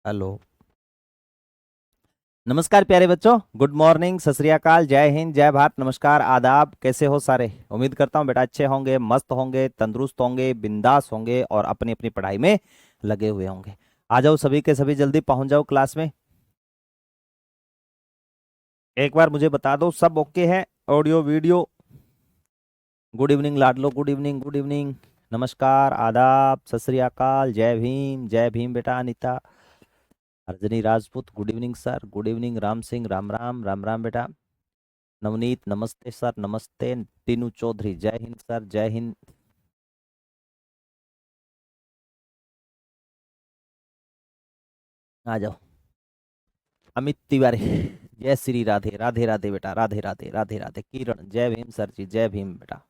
Hello. नमस्कार प्यारे बच्चों, गुड मॉर्निंग, सत श्री अकाल, जय हिंद, जय भारत, नमस्कार, आदाब। कैसे हो सारे? उम्मीद करता हूँ बेटा अच्छे होंगे, मस्त होंगे, तंदुरुस्त होंगे, बिंदास होंगे और अपनी अपनी पढ़ाई में लगे हुए होंगे। आ जाओ सभी के सभी, जल्दी पहुंच जाओ क्लास में। एक बार मुझे बता दो सब ओके है? Audio video. गुड इवनिंग लाडलो, गुड इवनिंग, गुड इवनिंग, नमस्कार, आदाब, सत श्री अकाल, जय भीम बेटा Anita. Rajni Rajput, good evening sir, good evening. Ram Singh, Ram Ram, Ram Ram बेटा। नवनीत, नमस्ते सर, नमस्ते। टीनू चौधरी, जय हिंद सर, जय हिंद। आ जाओ। अमित तिवारी, जय श्री राधे, राधे राधे बेटा, राधे राधे, राधे राधे। किरण, जय भीम सर जी, जय भीम बेटा।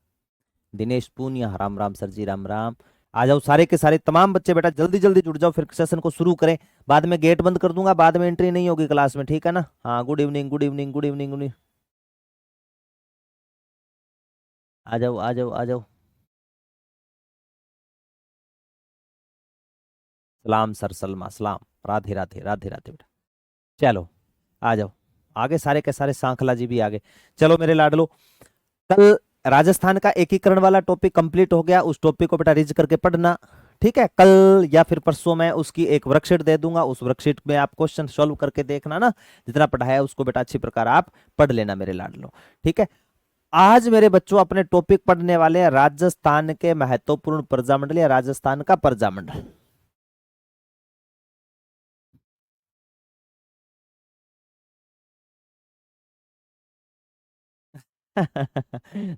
दिनेश पूनिया, राम राम सर जी, राम राम। आ जाओ सारे के सारे तमाम बच्चे बेटा, जल्दी जल्दी जुड़ जाओ, फिर सेशन को शुरू करें। बाद में गेट बंद कर दूंगा, बाद में एंट्री नहीं होगी क्लास में, ठीक है ना? हाँ, good evening, good evening, good evening, good. आ जाओ, आ जाओ, आ जाओ। सलाम सर, सलमा सलाम, राधे राधे, राधे राधे बेटा। चलो आ जाओ आगे, सारे के सारे सांखला जी भी आगे। चलो मेरे लाडलो, कल राजस्थान का एकीकरण वाला टॉपिक कंप्लीट हो गया, उस टॉपिक को बेटा रिज करके पढ़ना। ठीक है, कल या फिर परसों मैं उसकी एक वर्कशीट दे दूंगा, उस वर्कशीट में आप क्वेश्चन सॉल्व करके देखना ना। जितना पढ़ाया है उसको बेटा अच्छी प्रकार आप पढ़ लेना मेरे लाडलो। ठीक है, आज मेरे बच्चों अपने टॉपिक पढ़ने वाले हैं राजस्थान के महत्वपूर्ण प्रजामंडल या राजस्थान का प्रजामंडल।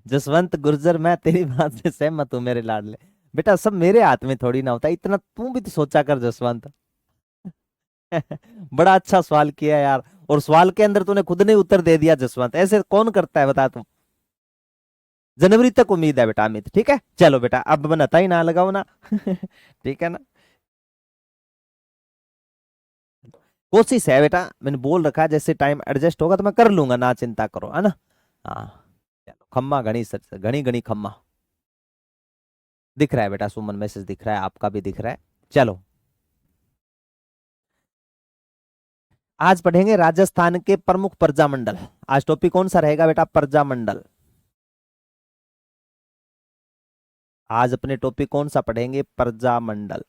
जसवंत गुर्जर, मैं तेरी बात से सहमत हूँ मेरे लाडले। बेटा सब मेरे हाथ में थोड़ी ना होता, इतना तू भी तो सोचा कर जसवंत। बड़ा अच्छा सवाल किया यार, और सवाल के अंदर तूने खुद ने उत्तर दे दिया जसवंत, ऐसे कौन करता है बता तू। जनवरी तक उम्मीद है बेटा अमित, ठीक है? चलो बेटा अब बनता ही ना लगाओ ना। ठीक है ना? कोशिश है बेटा, मैंने बोल रखा है जैसे टाइम एडजस्ट होगा तो मैं कर लूंगा, ना चिंता करो, है ना? हाँ। चलो खम्मा घनी सच, घनी घनी खम्मा। दिख रहा है बेटा सुमन, मैसेज दिख रहा है, आपका भी दिख रहा है। चलो आज पढ़ेंगे राजस्थान के प्रमुख प्रजामंडल। आज टॉपिक कौन सा रहेगा बेटा? प्रजामंडल। आज अपने टॉपिक कौन सा पढ़ेंगे? प्रजामंडल।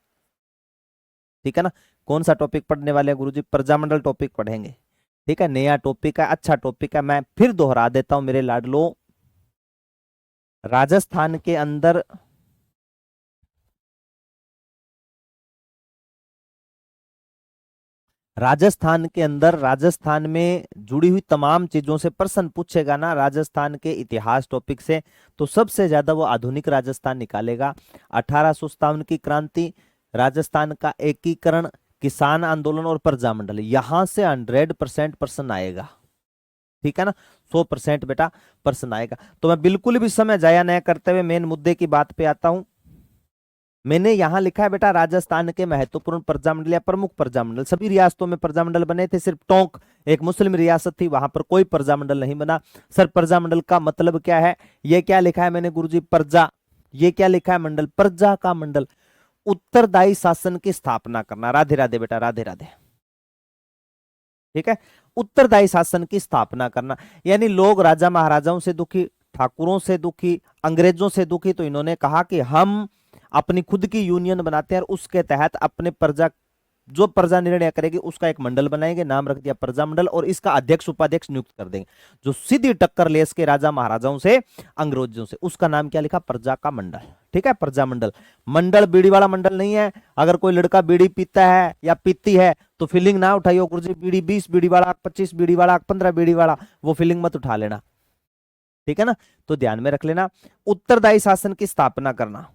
ठीक है ना? कौन सा टॉपिक पढ़ने वाले हैं गुरुजी? प्रजामंडल टॉपिक पढ़ेंगे। ठीक है, नया टॉपिक है, अच्छा टॉपिक है। मैं फिर दोहरा देता हूं मेरे लाडलो, राजस्थान के अंदर राजस्थान में जुड़ी हुई तमाम चीजों से प्रश्न पूछेगा ना, राजस्थान के इतिहास टॉपिक से, तो सबसे ज्यादा वो आधुनिक राजस्थान निकालेगा। 1857 की क्रांति, राजस्थान का एकीकरण, किसान आंदोलन और प्रजामंडल, यहां से 100% प्रश्न आएगा। ठीक है ना? 100% बेटा प्रश्न आएगा। तो मैं बिल्कुल भी समय जाया नहीं करते हुए मेन मुद्दे की बात पे आता हूं। मैंने यहां लिखा है बेटा राजस्थान के महत्वपूर्ण प्रजामंडल या प्रमुख प्रजामंडल। सभी रियासतों में प्रजामंडल बने थे, सिर्फ टोंक एक मुस्लिम रियासत थी, वहां पर कोई प्रजामंडल नहीं बना। सर प्रजामंडल का मतलब क्या है? ये क्या लिखा है मैंने गुरुजी? प्रजा। ये क्या लिखा है? मंडल। प्रजा का मंडल, उत्तरदायी शासन की स्थापना करना। राधे राधे बेटा, राधे राधे। ठीक है, उत्तरदायी शासन की स्थापना करना, यानी लोग राजा महाराजाओं से दुखी, ठाकुरों से दुखी, अंग्रेजों से दुखी, तो इन्होंने कहा कि हम अपनी खुद की यूनियन बनाते हैं और उसके तहत अपने प्रजा जो प्रजा निर्णय करेगी उसका एक मंडल बनाएंगे, नाम रख दिया प्रजा मंडल, और इसका अध्यक्ष उपाध्यक्ष नियुक्त कर देंगे। जो सीधी टक्कर ले इसके राजा महाराजाओं से, अंग्रेजों से, उसका नाम क्या लिखा, प्रजा का मंडल। ठीक है, प्रजा मंडल। मंडल बीड़ी वाला मंडल नहीं है। अगर कोई लड़का बीड़ी पीता है या पीती है तो फीलिंग ना उठाइयो गुरुजी, बीड़ी 20 बीड़ी वाला, 25 बीड़ी वाला, 15 बीड़ी वाला, वो फीलिंग मत उठा लेना। ठीक है ना, तो ध्यान में रख लेना। उत्तरदायी शासन की स्थापना करना,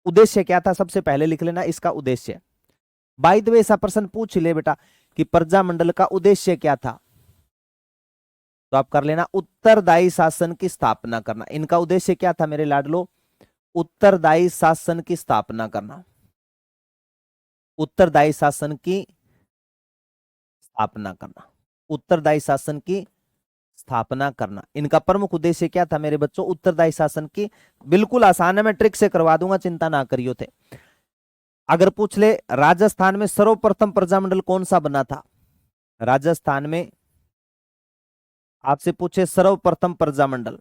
उद्देश्य क्या था, सबसे पहले लिख लेना इसका उद्देश्य। बाय द वे ऐसा प्रश्न पूछ ले बेटा कि प्रजा मंडल का उद्देश्य क्या था, तो आप कर लेना उत्तरदायी शासन की स्थापना करना। इनका उद्देश्य क्या था मेरे लाडलो, उत्तरदायी शासन की स्थापना करना, उत्तरदायी शासन की स्थापना करना, उत्तरदायी शासन की स्थापना करना। इनका प्रमुख उद्देश्य क्या था मेरे बच्चों, उत्तरदायी शासन की। बिल्कुल आसान है, मैं ट्रिक से करवा दूंगा, चिंता ना करियो थे। अगर पूछ ले राजस्थान में सर्वप्रथम प्रजामंडल कौन सा बना था, राजस्थान में आपसे पूछे सर्वप्रथम प्रजामंडल,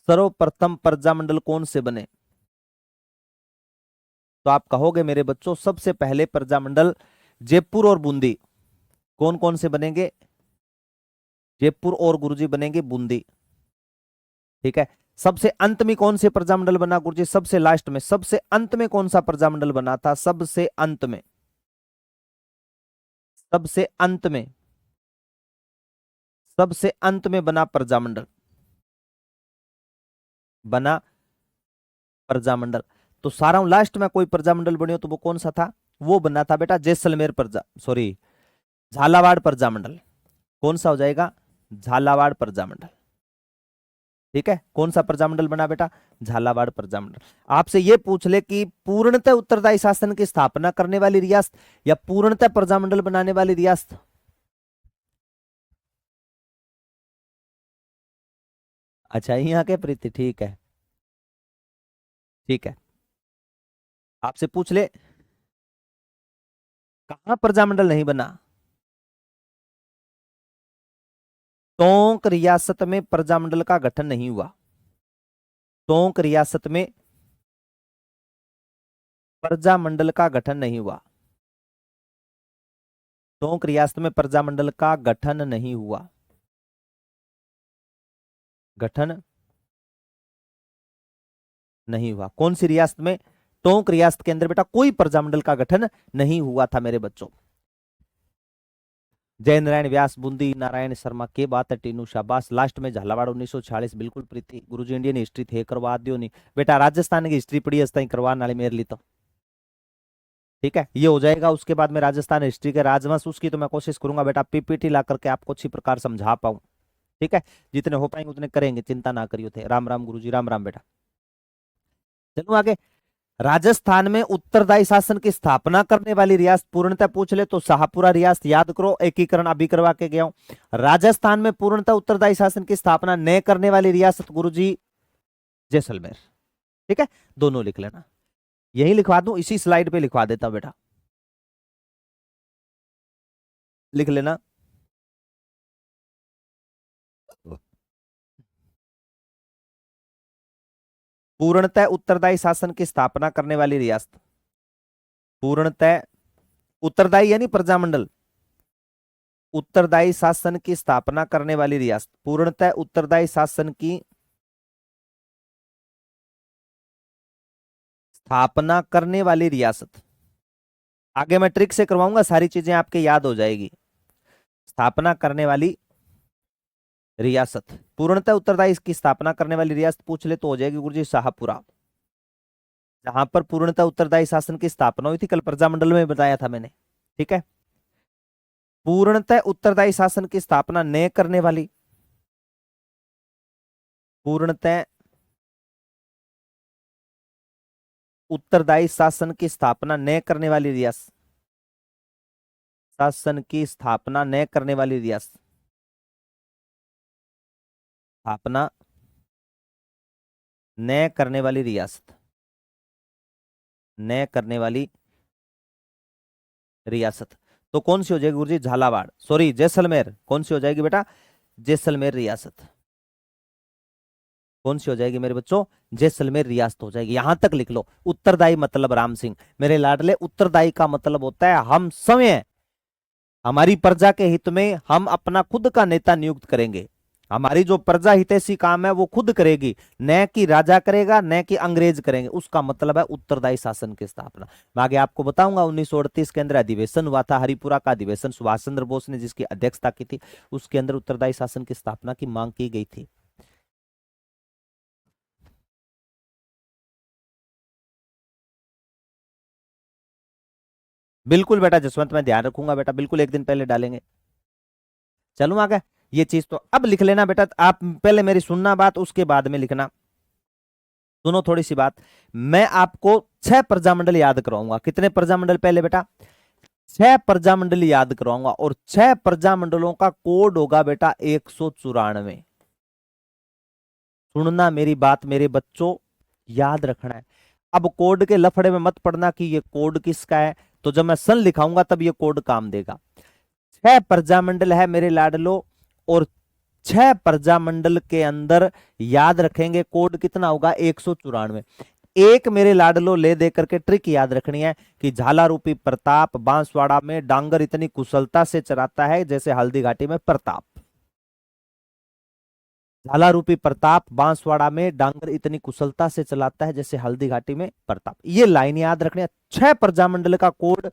सर्वप्रथम प्रजामंडल कौन से बने, तो आप कहोगे मेरे बच्चों सबसे पहले प्रजामंडल जयपुर और बूंदी। कौन कौन से बनेंगे, जयपुर और गुरुजी बनेंगे बूंदी। ठीक है, सबसे अंत में कौन से प्रजामंडल बना गुरुजी, सबसे लास्ट में, सबसे अंत में कौन सा प्रजामंडल बना था, सबसे अंत में, सबसे अंत में, सबसे अंत में बना प्रजामंडल, बना प्रजामंडल। तो सारा लास्ट में कोई प्रजामंडल बनी हो तो वो कौन सा था, वो बना था बेटा जैसलमेर प्रजा, सॉरी झालावाड़ प्रजामंडल। कौन सा हो जाएगा, झालावाड़ प्रजामंडल। ठीक है, कौन सा प्रजामंडल बना बेटा, झालावाड़ प्रजामंडल। आपसे ये पूछ ले कि पूर्णतः उत्तरदायी शासन की स्थापना करने वाली रियासत या पूर्णतः प्रजामंडल बनाने वाली रियासत, अच्छा यहाँ के प्रीति, ठीक है, ठीक है। आपसे पूछ ले कहां प्रजामंडल नहीं बना, टोंक रियासत में प्रजामंडल का गठन नहीं हुआ, टोंक रियासत में प्रजामंडल का गठन नहीं हुआ, टोंक रियासत में प्रजामंडल का गठन नहीं हुआ, गठन नहीं हुआ। कौन सी रियासत में, टोंक रियासत के अंदर बेटा कोई प्रजामंडल का गठन नहीं हुआ था मेरे बच्चों। जय नारायण व्यास बूंदी, नारायण शर्मा के बात है, टीनू शाबाश। लास्ट में झालावाड़ 1946, बिल्कुल प्रीति गुरुजी इंडियन हिस्ट्री थे करवा दियो नहीं बेटा, राजस्थान की हिस्ट्री पढ़ी हस्ता करवाने वाले मेरे लिए तो। ठीक है, ये हो जाएगा। उसके बाद में राजस्थान हिस्ट्री के राजवंश, उसकी तो मैं कोशिश करूंगा बेटा पीपीटी ला करके आपको अच्छी प्रकार समझा पाऊं। ठीक है, जितने हो पाएंगे उतने करेंगे, चिंता ना करियो थे। राम राम गुरुजी, राम राम बेटा। चलो आगे। राजस्थान में उत्तरदायी शासन की स्थापना करने वाली रियासत पूर्णतः पूछ ले तो शाहपुरा रियासत, याद करो, एकीकरण अभी करवा के गया हूं। राजस्थान में पूर्णतः उत्तरदायी शासन की स्थापना न करने वाली रियासत गुरुजी जैसलमेर। ठीक है, दोनों लिख लेना, यही लिखवा दूं, इसी स्लाइड पे लिखवा देता बेटा, लिख लेना। पूर्णतः उत्तरदायी शासन की स्थापना करने वाली रियासत, पूर्णतः उत्तरदायी यानी प्रजामंडल, उत्तरदायी शासन की स्थापना करने वाली रियासत, पूर्णतः उत्तरदायी शासन की स्थापना करने वाली रियासत। आगे मैं ट्रिक से करवाऊंगा, सारी चीजें आपके याद हो जाएगी। स्थापना करने वाली रियासत, पूर्णतः उत्तरदायी की स्थापना करने वाली रियासत पूछ ले तो हो जाएगी गुरुजी शाहपुरा, जहां पर पूर्णतः उत्तरदायी शासन की स्थापना हुई थी, कल प्रजामंडल में बताया था मैंने। ठीक है, पूर्णतः उत्तरदायी शासन की स्थापना न करने वाली, पूर्णतः उत्तरदायी शासन की स्थापना न करने वाली रियासत, शासन की स्थापना न करने वाली रियासत, स्थापना न करने वाली रियासत, न करने वाली रियासत, तो कौन सी हो जाएगी गुरुजी, झालावाड़, सॉरी जैसलमेर। कौन सी हो जाएगी बेटा, जैसलमेर रियासत। कौन सी हो जाएगी मेरे बच्चों? जैसलमेर रियासत हो जाएगी। यहां तक लिख लो। उत्तरदायी मतलब राम सिंह। मेरे लाडले, उत्तरदायी का मतलब होता है हम स्वयं हमारी प्रजा के हित में हम अपना खुद का नेता नियुक्त करेंगे। हमारी जो प्रजा हितैषी काम है वो खुद करेगी, न कि राजा करेगा, न कि अंग्रेज करेंगे। उसका मतलब है उत्तरदायी शासन की स्थापना। मैं आगे आपको बताऊंगा 1938 के अंदर अधिवेशन हुआ था, हरिपुरा का अधिवेशन, सुभाष चंद्र बोस ने जिसकी अध्यक्षता की थी, उसके अंदर उत्तरदायी शासन की स्थापना की मांग की गई थी। बिल्कुल बेटा जसवंत, मैं ध्यान रखूंगा बेटा, बिल्कुल एक दिन पहले डालेंगे। चलूं आगे। ये चीज तो अब लिख लेना बेटा, आप पहले मेरी सुनना बात, उसके बाद में लिखना। सुनो थोड़ी सी बात। मैं आपको 6 प्रजामंडल याद कराऊंगा। कितने प्रजामंडल? पहले बेटा 6 प्रजामंडल याद कराऊंगा, और 6 प्रजामंडलों का कोड होगा बेटा 194। सुनना मेरी बात मेरे बच्चों, याद रखना है। अब कोड के लफड़े में मत पड़ना कि ये कोड किसका है, तो जब मैं सन लिखाऊंगा तब ये कोड काम देगा। 6 प्रजामंडल है मेरे लाडलो, और 6 प्रजामंडल के अंदर याद रखेंगे कोड कितना होगा? 194। एक मेरे लाडलो ले दे करके ट्रिक याद रखनी है कि झालारूपी प्रताप बांसवाड़ा में डांगर इतनी कुशलता से चराता है जैसे हल्दी घाटी में प्रताप। झालारूपी प्रताप बांसवाड़ा में डांगर इतनी कुशलता से चलाता है जैसे हल्दी घाटी में प्रताप। ये लाइन याद रखनी है। 6 प्रजामंडल का कोड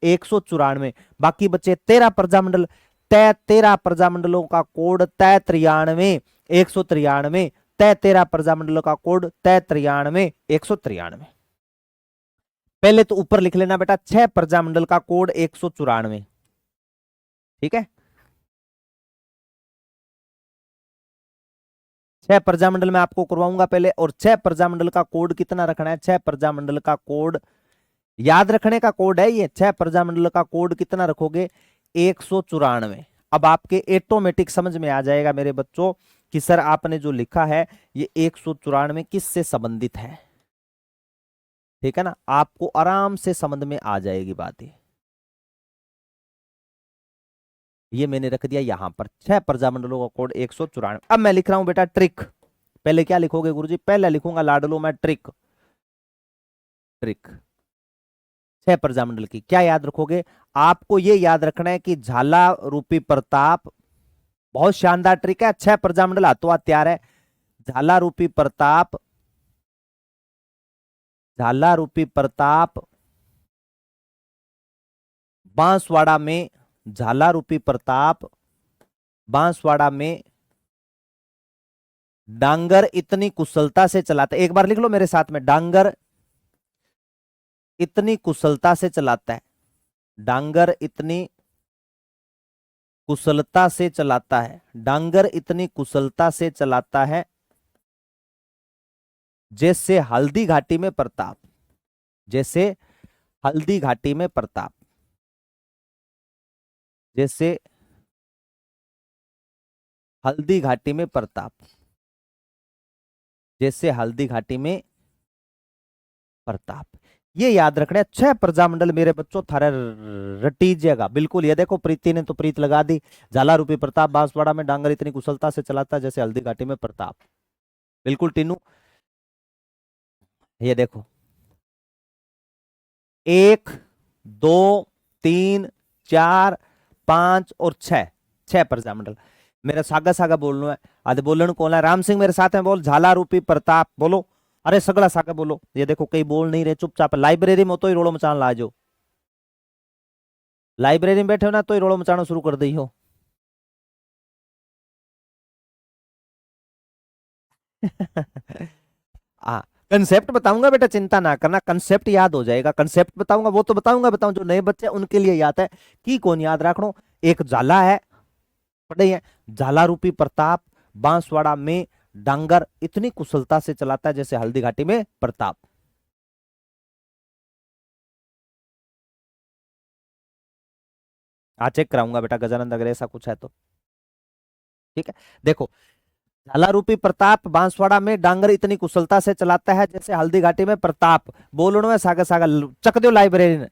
194। बाकी बचे 13 प्रजामंडल। 13 प्रजामंडलों का कोड 93, 193। 13 प्रजामंडलों का कोड 93, 193। पहले तो ऊपर लिख लेना बेटा 6 प्रजामंडल का कोड 194। ठीक है, 6 प्रजामंडल मैं आपको करवाऊंगा पहले। और 6 प्रजामंडल का कोड कितना रखना है? 6 प्रजामंडल का कोड याद रखने का कोड है ये। 6 प्रजामंडल का कोड कितना रखोगे? 194। अब आपके ऑटोमेटिक समझ में आ जाएगा मेरे बच्चों कि सर आपने जो लिखा है ये 194 किससे संबंधित है। ठीक है ना, आपको आराम से समझ में आ जाएगी बात। ये मैंने रख दिया यहां पर 6 प्रजामंडलों का कोड 194। अब मैं लिख रहा हूं बेटा ट्रिक। पहले क्या लिखोगे गुरुजी? पहले लिखूंगा लाडलो मैं ट्रिक। ट्रिक 6 प्रजामंडल की क्या याद रखोगे? आपको ये याद रखना है कि झाला रूपी प्रताप, बहुत शानदार ट्रिक है। 6 प्रजामंडल हाथों हाथ तैयार है। झाला रूपी प्रताप, झाला रूपी प्रताप बांसवाड़ा में, झाला रूपी प्रताप बांसवाड़ा में डांगर इतनी कुशलता से चलाता है। एक बार लिख लो मेरे साथ में, डांगर इतनी कुशलता से चलाता है। डांगर इतनी कुशलता से चलाता है। डांगर इतनी कुशलता से चलाता है जैसे हल्दी घाटी में प्रताप। जैसे हल्दी घाटी में प्रताप। जैसे हल्दी घाटी में प्रताप। जैसे हल्दी घाटी में प्रताप। ये याद रखना है। 6 प्रजामंडल मेरे बच्चों थारे रटीजिएगा बिल्कुल। ये देखो प्रीति ने तो प्रीत लगा दी। झाला रूपी प्रताप बांसवाड़ा में डांगर इतनी कुशलता से चलाता है जैसे हल्दी घाटी में प्रताप। बिल्कुल टीनू, ये देखो 1, 2, 3, 4, 5 और 6। 6 प्रजामंडल मेरा सागा सागा बोलना है। आधे बोलन कौन है? राम सिंह मेरे साथ में बोल। झाला रूपी प्रताप बोलो। अरे सगड़ा सागा बोलो। ये देखो कई बोल नहीं रहे, चुपचाप लाइब्रेरी में तो ही रोड़ो मचान लाजो। लाइब्रेरी में बैठे हो ना तो ही रोड़ो मचाना शुरू कर दी हो। हाँ, कंसेप्ट बताऊंगा बेटा, चिंता ना करना, कंसेप्ट याद हो जाएगा। कंसेप्ट बताऊंगा वो तो बताऊंगा जो नए बच्चे उनके लिए याद है कि कौन याद रखनो। एक झाला है, पढ़े हैं, झाला रूपी प्रताप बांसवाड़ा में डांगर इतनी कुशलता से चलाता है जैसे हल्दी घाटी में प्रताप। चेक कराऊंगा बेटा गजानंद अगर ऐसा कुछ है तो। ठीक है, देखो झाला रूपी प्रताप बांसवाड़ा में डांगर इतनी कुशलता से चलाता है जैसे हल्दी घाटी में प्रताप। बोलने में सागा सागा चक दो लाइब्रेरी ने।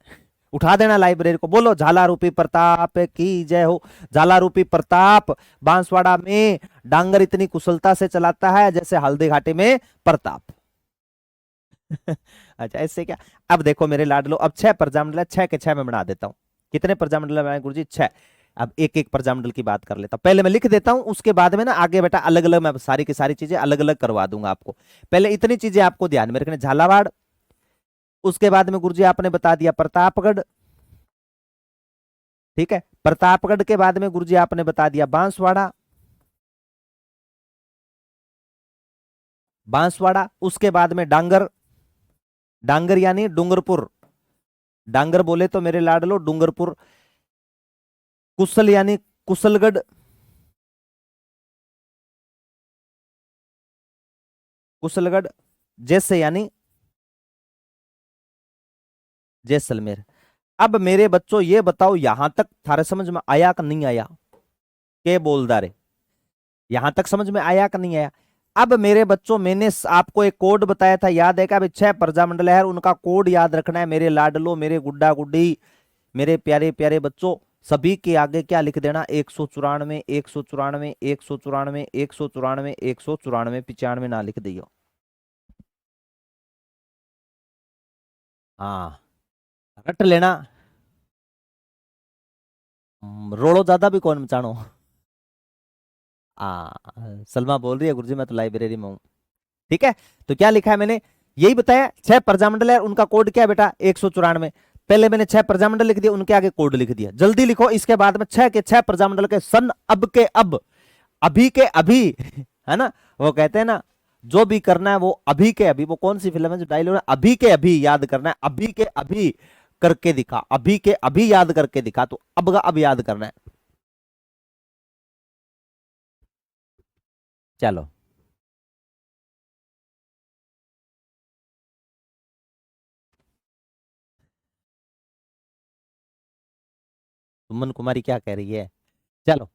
उठा देना लाइब्रेरी को, बोलो झाला रूपी प्रताप की जय हो। झाला रूपी प्रताप बांसवाड़ा में डांगर इतनी कुशलता से चलाता है जैसे हल्दी घाटी में प्रताप। अच्छा इससे क्या, अब देखो मेरे लाडलो, अब 6 प्रजामंडल है, 6 के 6 में बना देता हूं। कितने प्रजामंडल बनाए गुरुजी? 6। अब एक एक प्रजामंडल की बात कर लेता हूं, पहले मैं लिख देता हूं, उसके बाद में ना आगे बेटा अलग अलग मैं सारी की सारी चीजें अलग अलग करवा दूंगा आपको। पहले इतनी चीजें आपको ध्यान में रखने, झालावाड़, उसके बाद में गुरुजी आपने बता दिया प्रतापगढ़, ठीक है, प्रतापगढ़ के बाद में गुरुजी आपने बता दिया बांसवाड़ा, बांसवाड़ा, उसके बाद में डांगर, डांगर यानी डूंगरपुर, डांगर बोले तो मेरे लाडलो डूंगरपुर, कुशल यानी कुशलगढ़, कुशलगढ़, जैसे यानी जैसलमेर। अब मेरे बच्चों ये बताओ यहां तक थारे समझ में आया कि नहीं आया? के बोलदारे, यहां तक समझ में आया कि नहीं आया? अब मेरे बच्चों मैंने आपको एक कोड बताया था, याद है क्या? अभी 6 प्रजामंडल है, उनका कोड याद रखना है मेरे लाडलो, मेरे गुड्डा गुड्डी, मेरे प्यारे प्यारे बच्चों। सभी के आगे क्या लिख देना? 194, 194, 194, 194, 194, 95 ना लिख दियो। हाँ रट लेना, रोड़ो ज्यादा भी कौन मचानो। सलमा बोल रही है गुरुजी मैं तो लाइब्रेरी में हूँ, ठीक है। तो क्या लिखा है मैंने? यही बताया 6 प्रजामंडल है, उनका कोड क्या है बेटा? 194। पहले मैंने 6 प्रजामंडल लिख दिया, उनके आगे कोड लिख दिया, जल्दी लिखो। इसके बाद में 6 के 6 प्रजामंडल के सन अब के अब, अभी के अभी, है ना, वो कहते हैं ना जो भी करना है वो अभी के अभी, वो कौन सी फिल्म है जो डायलॉग है, अभी के अभी याद करना है, अभी के अभी करके दिखा, अभी के अभी याद करके दिखा, तो अब का अब याद करना है। चलो सुमन कुमारी क्या कह रही है? चलो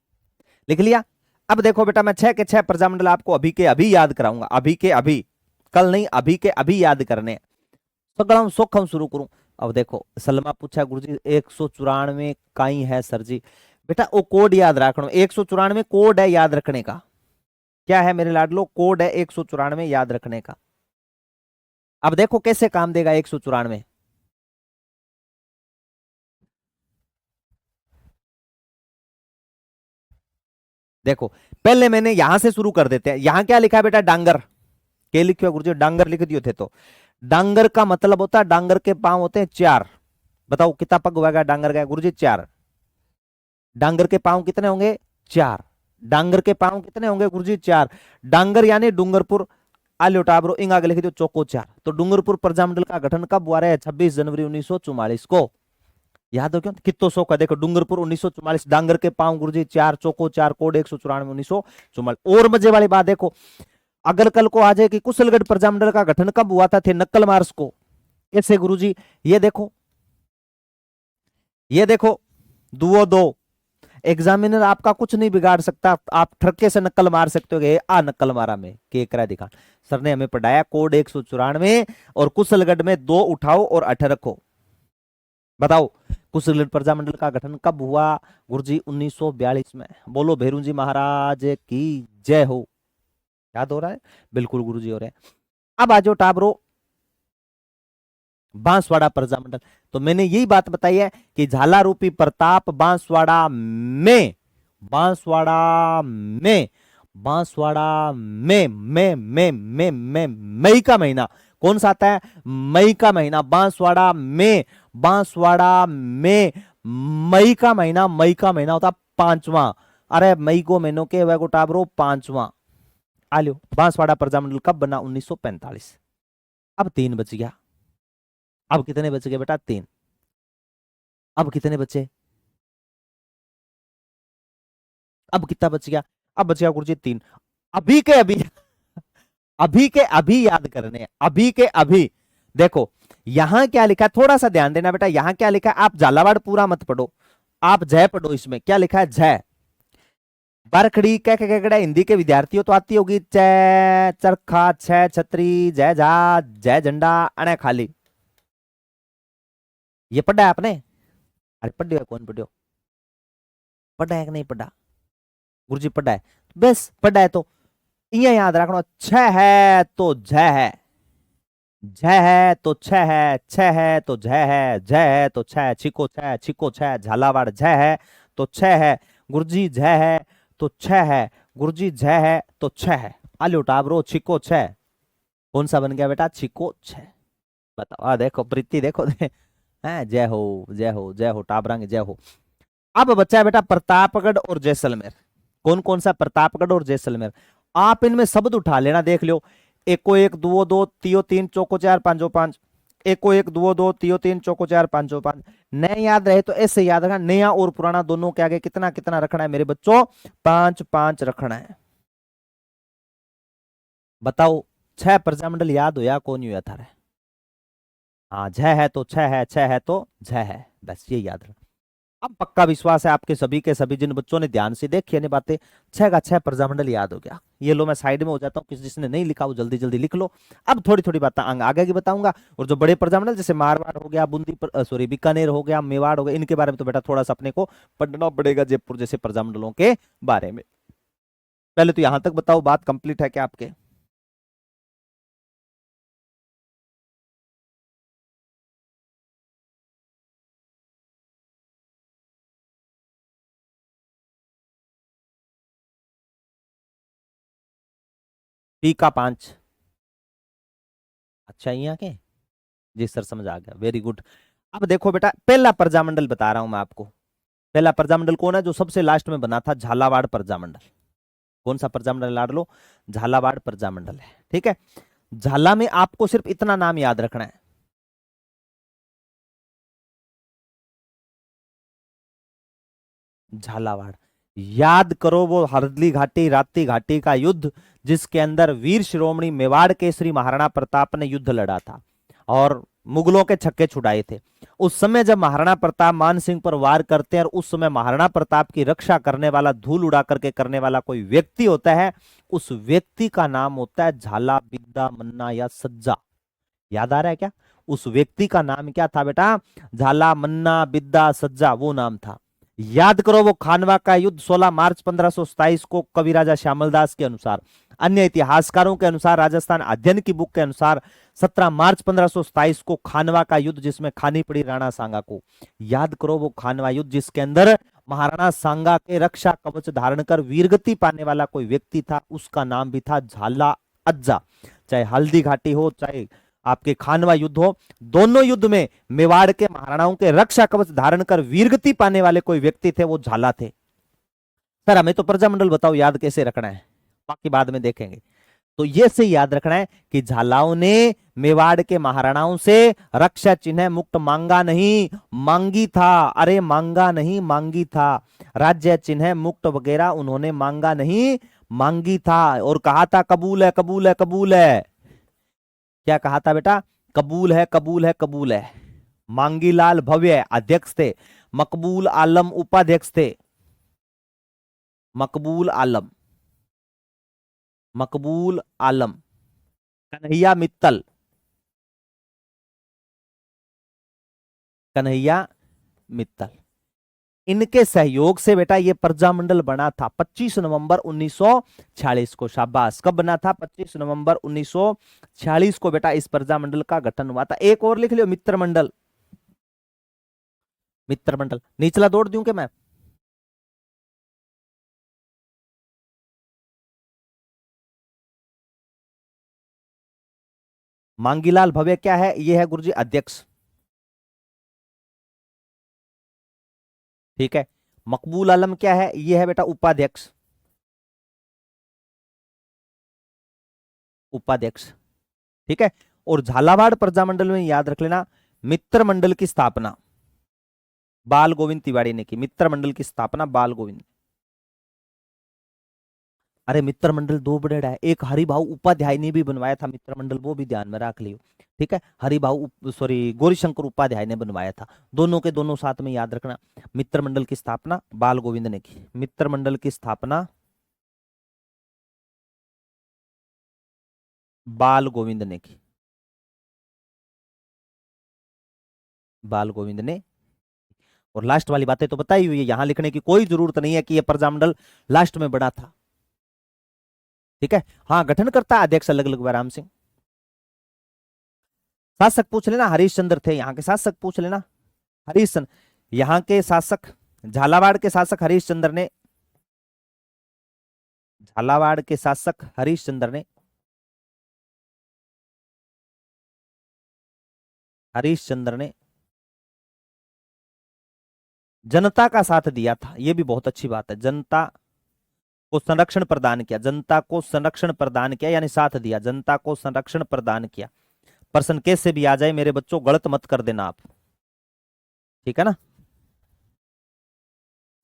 लिख लिया। अब देखो बेटा मैं 6 के 6 प्रजामंडल आपको अभी के अभी याद कराऊंगा, अभी के अभी, कल नहीं, अभी के अभी याद करने। सगड़ा सुख हम शुरू करूं। अब देखो सलमा पूछा गुरुजी 194 कहीं है सर जी? बेटा वो कोड याद रखना, 194 कोड है याद रखने का। क्या है मेरे लाडलो? कोड है 194 याद रखने का। अब देखो कैसे काम देगा 194। देखो पहले मैंने यहां से शुरू कर देते हैं, यहां क्या लिखा है बेटा? डांगर। क्या लिखियो गुरुजी? डांगर लिख दियो थे तो। डांगर का मतलब होता है, डांगर के पांव होते हैं 4। बताओ कितना पग होगा डांगर का? गुरुजी 4। डांगर के पांव कितने होंगे? 4। डांगर के पांव कितने होंगे गुरुजी? 4। डांगर यानी डूंगरपुर, आलियो टाबरो इंग आगे लिख दियो चौको 4। तो डूंगरपुर प्रजामंडल का गठन कब हुआ है? 26 जनवरी 1944 को। याद हो क्यों? कितो सौ का देखो, डूंगरपुर 1944, डांगर के पांव गुरुजी 4, चौको 4, कोड 194, 1944। और मजे वाली बात देखो, अगर कल को आ जाए कि कुशलगढ़ प्रजामंडल का गठन कब हुआ था? थे नक्कल मार्च को। ऐसे गुरुजी ये देखो, ये देखो, दुओ दो, एग्जामिनर आपका कुछ नहीं बिगाड़ सकता, आप ठरके से नक्कल मार सकते हो, आ नक्कल मारा में के करा दिखा। सर ने हमें पढ़ाया कोड 194 और कुशलगढ़ में 2 उठाओ और 8 रखो। बताओ कुशलगढ़ प्रजामंडल का गठन कब हुआ गुरुजी? 1942 में। बोलो भैरू जी महाराज की जय हो। याद हो रहा है? बिल्कुल गुरुजी हो रहे हैं। अब आज टाबरो बांसवाड़ा प्रजामंडल। तो मैंने यही बात बताई है कि झाला रूपी प्रताप बांसवाड़ा में, बांसवाड़ा में, बांसवाड़ा में मई का महीना कौन सा आता है? मई का महीना। बांसवाड़ा में, बांसवाड़ा में मई का महीना, मई का महीना होता 5वां। अरे मई को महीनों के वह गोटाबरो 5वां। आलियो बांसवाड़ा प्रजामंडल कब बना? 1945। अब 3 बच गया। अब कितने बच गए बेटा? 3। अब कितने बचे? अब कितना बच गया? अब बच गया गुरुजी 3। अभी के अभी, अभी के अभी याद करने हैं, अभी के अभी। देखो यहां क्या लिखा है, थोड़ा सा ध्यान देना बेटा, यहां क्या लिखा है? आप झालावाड़ पूरा मत पढ़ो, आप जय पढ़ो। इसमें क्या लिखा है? जय। बारखड़ी क्या क्या क्या हिंदी के विद्यार्थियों तो आती होगी, च चरखा, छ छतरी, जय जहाज, जय झंडा, अने खाली। ये पढ़ा है आपने? अरे पढ़ियो है, कौन पढ़ियो? पढ़ा है कि नहीं पढ़ा? गुरुजी पढ़ा है, बस पढ़ा है तो ये याद रखना, छ है तो झ है, झ है तो छ है, छ है तो झ है, झ है तो छ, छिको छ, झालावाड़ झ है तो छ है, गुरुजी झ है तो छ है, गुरुजी झ है तो छ है। आलो टाबरो छिको छ, कौन सा बन गया बेटा? छिको छ। बताओ, देखो प्रीति देखो दे, है जय हो, जय हो, जय हो टाबरांग, जय हो। अब बच्चा है बेटा प्रतापगढ़ और जैसलमेर। कौन कौन सा? प्रतापगढ़ और जैसलमेर। आप इनमें शब्द उठा लेना, देख लो। एको एक, दुओ दो, तियो तीन, चौको चार, पांचो पांच। एको एक, दुओ दो, तियो तीन, चौको चार, पांचो पांच। नए याद रहे तो ऐसे याद रखना, नया और पुराना दोनों के आगे कितना कितना रखना है मेरे बच्चों? पांच पांच रखना है। बताओ, छह प्रजामंडल याद हो या कौन नहीं हुआ था? हाँ, झ है तो छ है, छ है तो झ है, बस ये याद रखना। अब पक्का विश्वास है आपके सभी के सभी, जिन बच्चों ने ध्यान से देखी है बातें, छह का छह प्रजामंडल याद हो गया। ये लो मैं साइड में हो जाता हूँ, किसी जिसने नहीं लिखा वो जल्दी जल्दी लिख लो। अब थोड़ी थोड़ी बातें आगे की बताऊंगा। और जो बड़े प्रजामंडल जैसे मारवाड़ हो गया, सॉरी बीकानेर हो गया, मेवाड़ हो गया, इनके बारे में तो बेटा थोड़ा सा अपने को पढ़ना पड़ेगा, जयपुर जैसे प्रजामंडलों के बारे में। पहले तो यहां तक बताओ, बात कंप्लीट है क्या आपके? पी का पांच। अच्छा, यहाँ के? जी सर, समझ आ गया, वेरी गुड। अब देखो बेटा, पहला प्रजामंडल बता रहा हूं मैं आपको। पहला प्रजामंडल कौन है? जो सबसे लास्ट में बना था, झालावाड़ प्रजामंडल। कौन सा प्रजामंडल लाड लो? झालावाड़ प्रजामंडल है, ठीक है। झाला में आपको सिर्फ इतना नाम याद रखना है, झालावाड़। याद करो वो हरदली घाटी, राप्ती घाटी का युद्ध, जिसके अंदर वीर शिरोमणि मेवाड़ केसरी महाराणा प्रताप ने युद्ध लड़ा था और मुगलों के छक्के छुड़ाए थे। उस समय जब महाराणा प्रताप मान सिंह पर वार करते हैं, और उस समय महाराणा प्रताप की रक्षा करने वाला, धूल उड़ा करके करने वाला कोई व्यक्ति होता है, उस व्यक्ति का नाम होता है झाला, बिद्दा, मन्ना या सज्जा। याद आ रहा है क्या? उस व्यक्ति का नाम क्या था बेटा? झाला, मन्ना, बिद्दा, सज्जा, वो नाम था। याद करो, वो खानवा का युद्ध 16 मार्च 1527 को कवि राजा श्यामल दास के अनुसार, अन्य इतिहासकारों के अनुसार, राजस्थान अध्ययन की बुक के अनुसार 17 मार्च 1527 को खानवा का युद्ध, जिसमें खानी पड़ी राणा सांगा को। याद करो, वो खानवा युद्ध जिसके अंदर महाराणा सांगा के रक्षा कवच धारण कर वीरगति पाने वाला कोई व्यक्ति था, उसका नाम भी था झाला अज्जा। चाहे हल्दी घाटी हो, चाहे आपके खानवा युद्ध हो, दोनों युद्ध में मेवाड़ के महाराणाओं के रक्षा कवच धारण कर वीरगति पाने वाले कोई व्यक्ति थे, वो झाला थे। सर हमें तो प्रजामंडल बताओ याद कैसे रखना है, बाकी बाद में देखेंगे। तो ये से याद रखना है कि झालाओं ने मेवाड़ के महाराणाओं से रक्षा चिन्ह मुक्त मांगा नहीं, मांगी था। अरे मांगा नहीं, मांगी था। राज्य चिन्ह मुक्त वगैरह उन्होंने मांगा नहीं, मांगी था। और कहा था कबूल है, कबूल है, कबूल है। क्या कहा था बेटा? कबूल है, कबूल है, कबूल है। मांगीलाल भव्य अध्यक्ष थे, मकबूल आलम उपाध्यक्ष थे। मकबूल आलम, मकबूल आलम, कन्हैया मित्तल, कन्हैया मित्तल, इनके सहयोग से बेटा ये प्रजामंडल बना था 25 नवंबर 1946 को। शाबाश। कब बना था? 25 नवंबर 1946 को बेटा इस प्रजामंडल का गठन हुआ था। एक और लिख लियो, मित्रमंडल। मित्रमंडल निचला दौड़ दूं कि मैं? मांगीलाल भव्य क्या है? ये है गुरुजी अध्यक्ष, ठीक है। मकबूल आलम क्या है? ये है बेटा उपाध्यक्ष, उपाध्यक्ष, ठीक है। और झालावाड़ प्रजामंडल में याद रख लेना, मित्र मंडल की स्थापना बाल गोविंद तिवारी ने की। मित्र मंडल की स्थापना बाल गोविंद। अरे मित्र मंडल दो बड़े है, एक हरिभाऊ उपाध्याय ने भी बनवाया था मित्र मंडल, वो भी ध्यान में रख लियो, ठीक है। हरिभाऊ सॉरी गौरीशंकर उपाध्याय ने बनवाया था। दोनों के दोनों साथ में याद रखना। मित्र मंडल की स्थापना बाल गोविंद ने की। मित्र मंडल की स्थापना बाल गोविंद ने की। बाल गोविंद ने। और लास्ट वाली बातें तो बताई हुई है, यहां लिखने की कोई जरूरत नहीं है कि यह प्रजामंडल लास्ट में बना था। ठीक है। हाँ, गठन करता अध्यक्ष अलग अलग राम सिंह। शासक पूछ लेना, हरिश्चंद्र थे यहाँ के शासक, पूछ लेना हरिश्चंद्र। यहाँ के शासक, झालावाड़ के शासक हरिश्चंद्र ने, झालावाड़ के शासक हरिश्चंद्र ने, हरिश्चंद्र ने जनता का साथ दिया था। यह भी बहुत अच्छी बात है, जनता को संरक्षण प्रदान किया, जनता को संरक्षण प्रदान किया यानी साथ दिया, जनता को संरक्षण प्रदान किया। प्रश्न कैसे भी आ जाए मेरे बच्चों, गलत मत कर देना आप, ठीक है ना।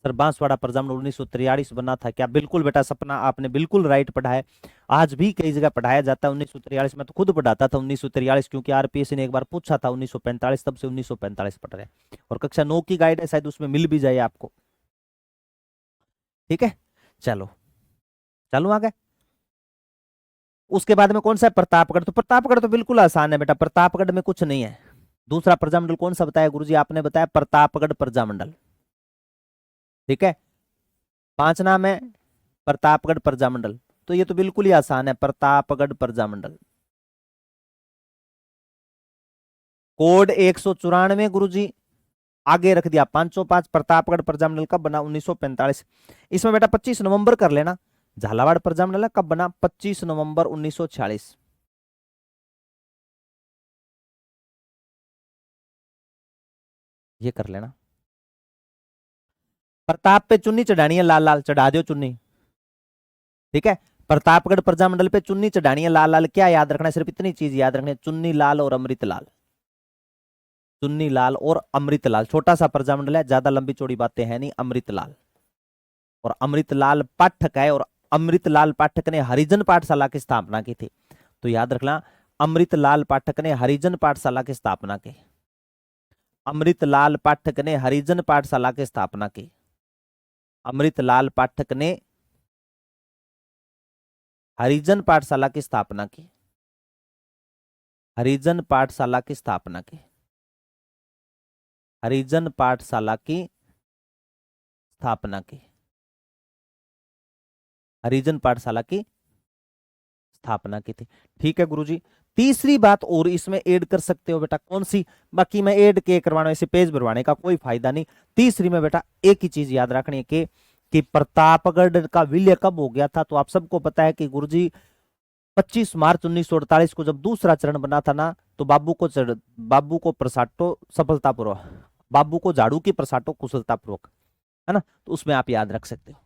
सर बांसवाड़ा प्रजामंडल 1943 बना था क्या? बिल्कुल बेटा सपना, आपने बिल्कुल राइट पढ़ा है। आज भी कई जगह पढ़ाया जाता है 1943 में, तो खुद पढ़ाता था 1943, क्योंकि आरपीएससी ने एक बार पूछा था 1945, तब से 1945 पढ़ रहे हैं। और कक्षा 9 की गाइड है, शायद उसमें मिल भी जाए आपको। ठीक है, चलो चलो आगे। उसके बाद में कौन सा है? प्रतापगढ़। तो प्रतापगढ़ तो बिल्कुल आसान है बेटा, प्रतापगढ़ में कुछ नहीं है। दूसरा प्रजामंडल कौन सा बताया गुरुजी? आपने बताया प्रतापगढ़ प्रजामंडल। ठीक है, 5 नाम है प्रतापगढ़ प्रजामंडल, तो ये तो बिल्कुल ही आसान है, प्रतापगढ़ प्रजामंडल। कोड 194 गुरुजी, आगे रख दिया 505। प्रतापगढ़ प्रजामंडल कब बना? 1945। इसमें बेटा 25 नवंबर कर लेना। झालावाड़ प्रजामंडल कब बना? 25 नवंबर 1946। ये कर लेना। प्रताप पे चुन्नी चढ़ानी है लाल लाल, चढ़ा दो चुन्नी। ठीक है, प्रतापगढ़ प्रजामंडल पे चुन्नी चढ़ानी है लाल लाल। क्या याद रखना है? सिर्फ इतनी चीज याद रखनी है, चुन्नी लाल और अमृत लाल। चुन्नी लाल और अमृत लाल, छोटा सा प्रजामंडल है, ज्यादा लंबी चौड़ी बातें हैं नहीं। अमृत लाल और अमृत लाल पाठक है, और अमृत लाल पाठक ने हरिजन पाठशाला की स्थापना की थी, तो याद रखना अमृत लाल पाठक ने हरिजन पाठशाला की स्थापना की। अमृत लाल पाठक ने हरिजन पाठशाला की स्थापना की। अमृत लाल पाठक ने हरिजन पाठशाला की स्थापना की। हरिजन पाठशाला की स्थापना की। हरिजन पाठशाला की स्थापना की। हरिजन पाठशाला की स्थापना की थी। ठीक है गुरुजी। तीसरी बात और इसमें ऐड कर सकते हो बेटा, कौन सी? बाकी मैं ऐड के करवाना, ऐसे पेज भरवाने का कोई फायदा नहीं। तीसरी में बेटा एक ही चीज याद रखनी है कि प्रतापगढ़ का विलय कब हो गया था? तो आप सबको पता है कि गुरुजी 25 मार्च 1948 को जब दूसरा चरण बना था ना, तो बाबू को प्रसाटो सफलतापूर्वक, बाबू को झाड़ू की प्रसाटो कुशलतापूर्वक, है ना, तो उसमें आप याद रख सकते हो।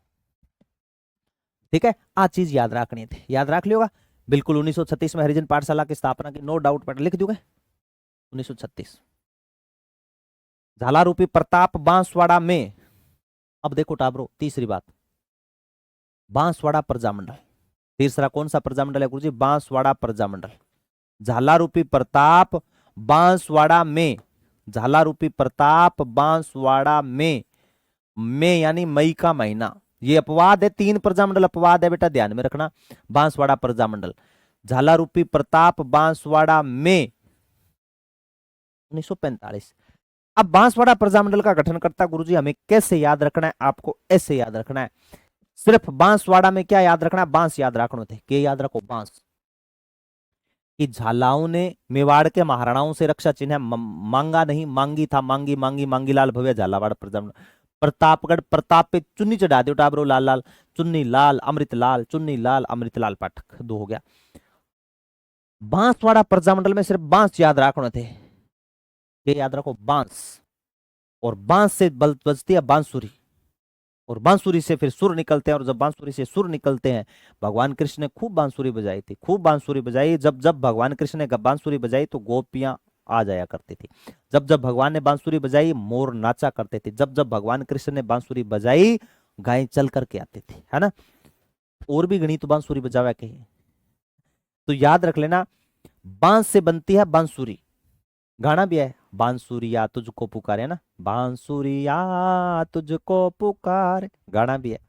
ठीक है, आ चीज याद रखनी थी, याद रख लियोगा बिल्कुल। 1936 में हरिजन पाठशाला की स्थापना की, नो डाउट बेटा, लिख दोगे 1936। झाला रूपी प्रताप बांसवाड़ा में। अब देखो टाबरो, तीसरी बात, बांसवाड़ा प्रजामंडल। तीसरा कौन सा प्रजामंडल है गुरुजी? बांसवाड़ा प्रजामंडल। झाला रूपी प्रताप बांसवाड़ा में, झाला रूपी प्रताप बांसवाड़ा में यानी मई का महीना। ये अपवाद है, 3 प्रजामंडल अपवाद है बेटा, ध्यान में रखना। बांसवाड़ा प्रजामंडल, झाला रूपी प्रताप बांसवाड़ा में 1945। अब बांसवाड़ा प्रजामंडल का गठन करता गुरुजी हमें कैसे याद रखना है? आपको ऐसे याद रखना है, सिर्फ बांसवाड़ा में क्या याद रखना है? बांस याद रखना थे। क्या याद रखो? बांस। कि झालाओं ने मेवाड़ के महाराणाओं से रक्षा चिन्ह मांगा नहीं, मांगी था, मांगी मांगी मांगी लाल भव्य झालावाड़ प्रजामंडल। प्रतापगढ़, प्रताप पे चुन्नी चढ़ा दो टाबरो लाल लाल, चुन्नी लाल अमृत लाल, चुन्नी लाल अमृत लाल पाठक, 2 हो गया। बांसवाड़ा प्रजामंडल में सिर्फ बांस याद रखने थे। ये याद रखो, बांस। और बांस से बजती है बांसुरी, और बांसुरी से फिर सुर निकलते हैं, और जब बांसुरी से सुर निकलते हैं, भगवान कृष्ण ने खूब बांसुरी बजाई थी, खूब बांसुरी बजाई। जब जब भगवान कृष्ण ने बांसुरी बजाई तो गोपियां आ जाया करती थी। जब जब भगवान ने बांसुरी बजाई मोर नाचा करते थे। जब जब भगवान कृष्ण ने बांसुरी बजाई गाय चल करके आती थी, है ना। और भी गणित बांसुरी बजावा कहीं, तो याद रख लेना बांस से बनती है बांसुरी। गाना भी है, बांसुरिया तुझको पुकारे, ना, बांसुरिया तुझको पुकारे, गाना भी है।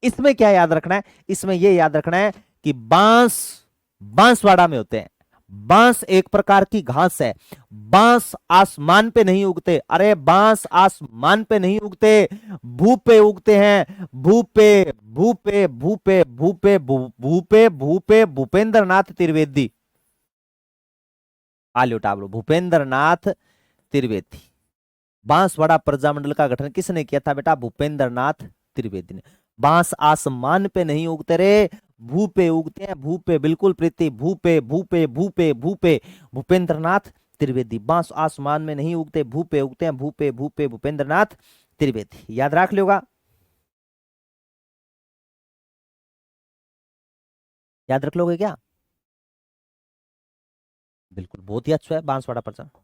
इसमें क्या याद रखना है? इसमें यह याद रखना है कि बांसवाड़ा में होते हैं। बांस एक प्रकार की घास है। बांस आसमान पे नहीं उगते, अरे बांस आसमान पे नहीं उगते, भू पे उगते हैं, भू पे, भू पे, भू पे, भू पे, भू पे, भू पे, भूपेंद्र नाथ त्रिवेदी। आलियो टाबलो, भूपेंद्र नाथ त्रिवेदी। बांसवाड़ा प्रजामंडल का गठन किसने किया था बेटा? भूपेंद्र नाथ त्रिवेदी ने। बांस आसमान पे नहीं उगते रे, भू पे उगते हैं, भू पे, बिल्कुल प्रीति, भू पे, भू पे, भू पे, भू पे, भूपेंद्र नाथ त्रिवेदी। बांस आसमान में नहीं उगते, भू पे उगते हैं, भू पे, भू पे, भूपेंद्र नाथ त्रिवेदी। याद रख लियोगा, याद रख लोगे क्या? बिल्कुल, बहुत ही अच्छा है बांसवाड़ा प्रजामंडल।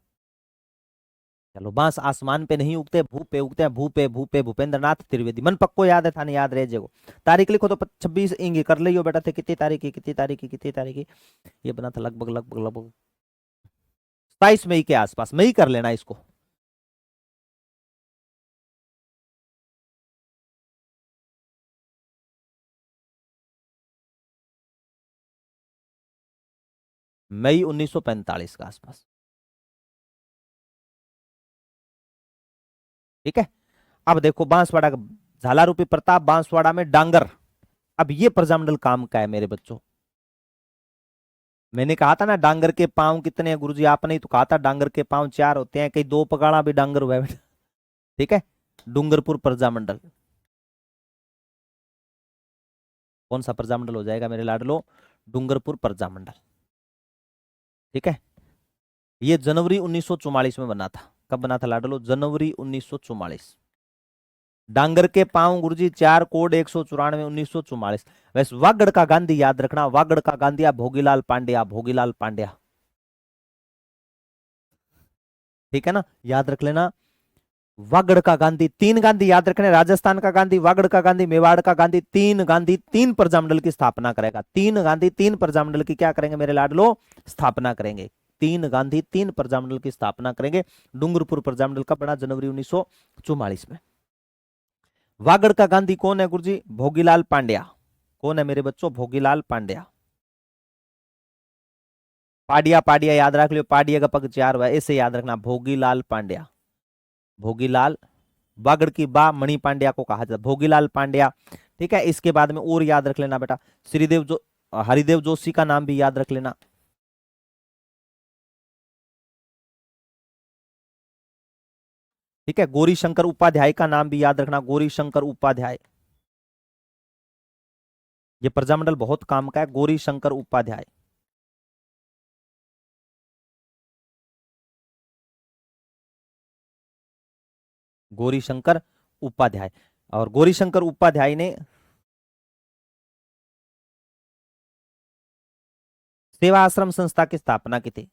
चलो, बांस आसमान पे नहीं उगते, भू पे उगते हैं, भू पे, भू पे, भूपेंद्र नाथ त्रिवेदी। मन पक्को याद है था, नहीं याद रह जेगो। तारीख लिखो तो 26 इंगी कर लियो बेटा थे, कितनी तारीख की, कितनी तारीख की, कितनी तारीख की? ये बना था लगभग लगभग लगभग 27 मई के आसपास। मई कर लेना इसको। मई 1945 के आसपास। ठीक है। अब देखो बांसवाड़ा का, झालारूपी प्रताप बांसवाड़ा में डांगर। अब ये प्रजामंडल काम का है मेरे बच्चों। मैंने कहा था ना डांगर के पांव कितने हैं गुरुजी, आपने ही तो कहा था डांगर के पांव 4 होते हैं, कई 2 पगाड़ा भी डांगर हुआ है बेटा। ठीक है। डूंगरपुर प्रजामंडल, कौन सा प्रजामंडल हो जाएगा मेरे लाडलो? डूंगरपुर प्रजामंडल। ठीक है। ये जनवरी 1944 में बना था। कब बना था लाडलो? जनवरी 1944। डांगर के पांव गुरुजी 4, कोड 194, 1944। वैसे वागड़ का गांधी याद रखना, वागड़ का गांधी भोगीलाल पांड्या, भोगीलाल पांड्या। ठीक है ना, याद रख लेना। वागड़ का गांधी, 3 गांधी याद रखने, राजस्थान का गांधी, वागड़ का गांधी, मेवाड़ का गांधी। 3 गांधी 3 प्रजामंडल की स्थापना करेगा। 3 गांधी 3 प्रजामंडल की क्या करेंगे मेरे लाडलो? स्थापना करेंगे। 3 गांधी 3 प्रजामंडल की स्थापना करेंगे। डूंगरपुर प्रजामंडल कब बना? जनवरी 1944 में। वागड़ का गांधी कौन है गुरुजी? भोगीलाल पांड्या। कौन है मेरे बच्चों? भोगीलाल पांड्या। पाडिया, पाडिया याद रख लियो, पाडिया का पग 4 हुआ, ऐसे याद रखना, भोगीलाल पांड्या। भोगीलाल, वागड़ की बा मणि पांड्या को कहा जाता है, भोगीलाल पांड्या। ठीक है। इसके बाद में और याद रख लेना बेटा, श्रीदेव जो हरिदेव जोशी का नाम भी याद रख लेना। ठीक है। गौरी शंकर उपाध्याय का नाम भी याद रखना, गौरी शंकर उपाध्याय। ये प्रजामंडल बहुत काम का है, गौरी शंकर उपाध्याय। गौरी शंकर उपाध्याय। और गौरी शंकर उपाध्याय ने सेवा आश्रम संस्था की स्थापना की थी।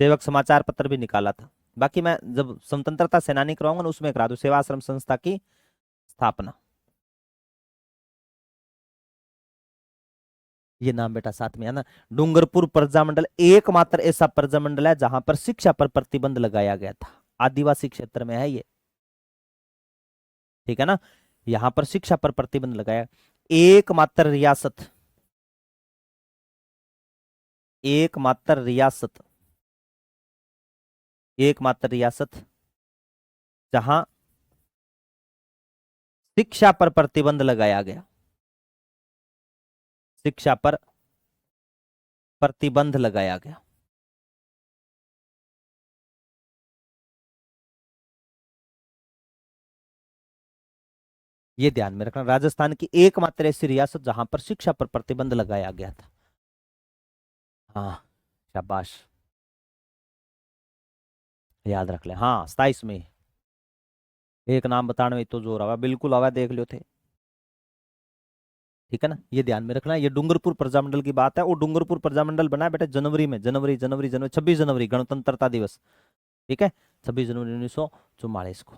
सेवक समाचार पत्र भी निकाला था। बाकी मैं जब स्वतंत्रता सेनानी कराऊंगा ना, उसमें करा दू सेवा आश्रम संस्था की स्थापना। ये नाम बेटा साथ में है ना। डूंगरपुर प्रजामंडल एकमात्र ऐसा प्रजामंडल है जहां पर शिक्षा पर प्रतिबंध लगाया गया था। आदिवासी क्षेत्र में है ये। ठीक है ना। यहां पर शिक्षा पर प्रतिबंध लगाया। एकमात्र रियासत, एकमात्र रियासत, एकमात्र रियासत जहां शिक्षा पर प्रतिबंध लगाया गया। शिक्षा पर प्रतिबंध लगाया गया। ये ध्यान में रखना, राजस्थान की एकमात्र ऐसी रियासत जहां पर शिक्षा पर प्रतिबंध लगाया गया था। हाँ, शाबाश, याद रख ले। हाँ, 27 में। एक नाम बताने में तो जोर आवा, बिल्कुल आवा, देख लियो थे। ठीक है ना, ये ध्यान में रखना। ये डूंगरपुर प्रजामंडल की बात है, और डूंगरपुर प्रजामंडल बना है बेटा जनवरी में, जनवरी जनवरी जनवरी 26 जनवरी, गणतंत्रता दिवस। ठीक है। 26 जनवरी 1944 को।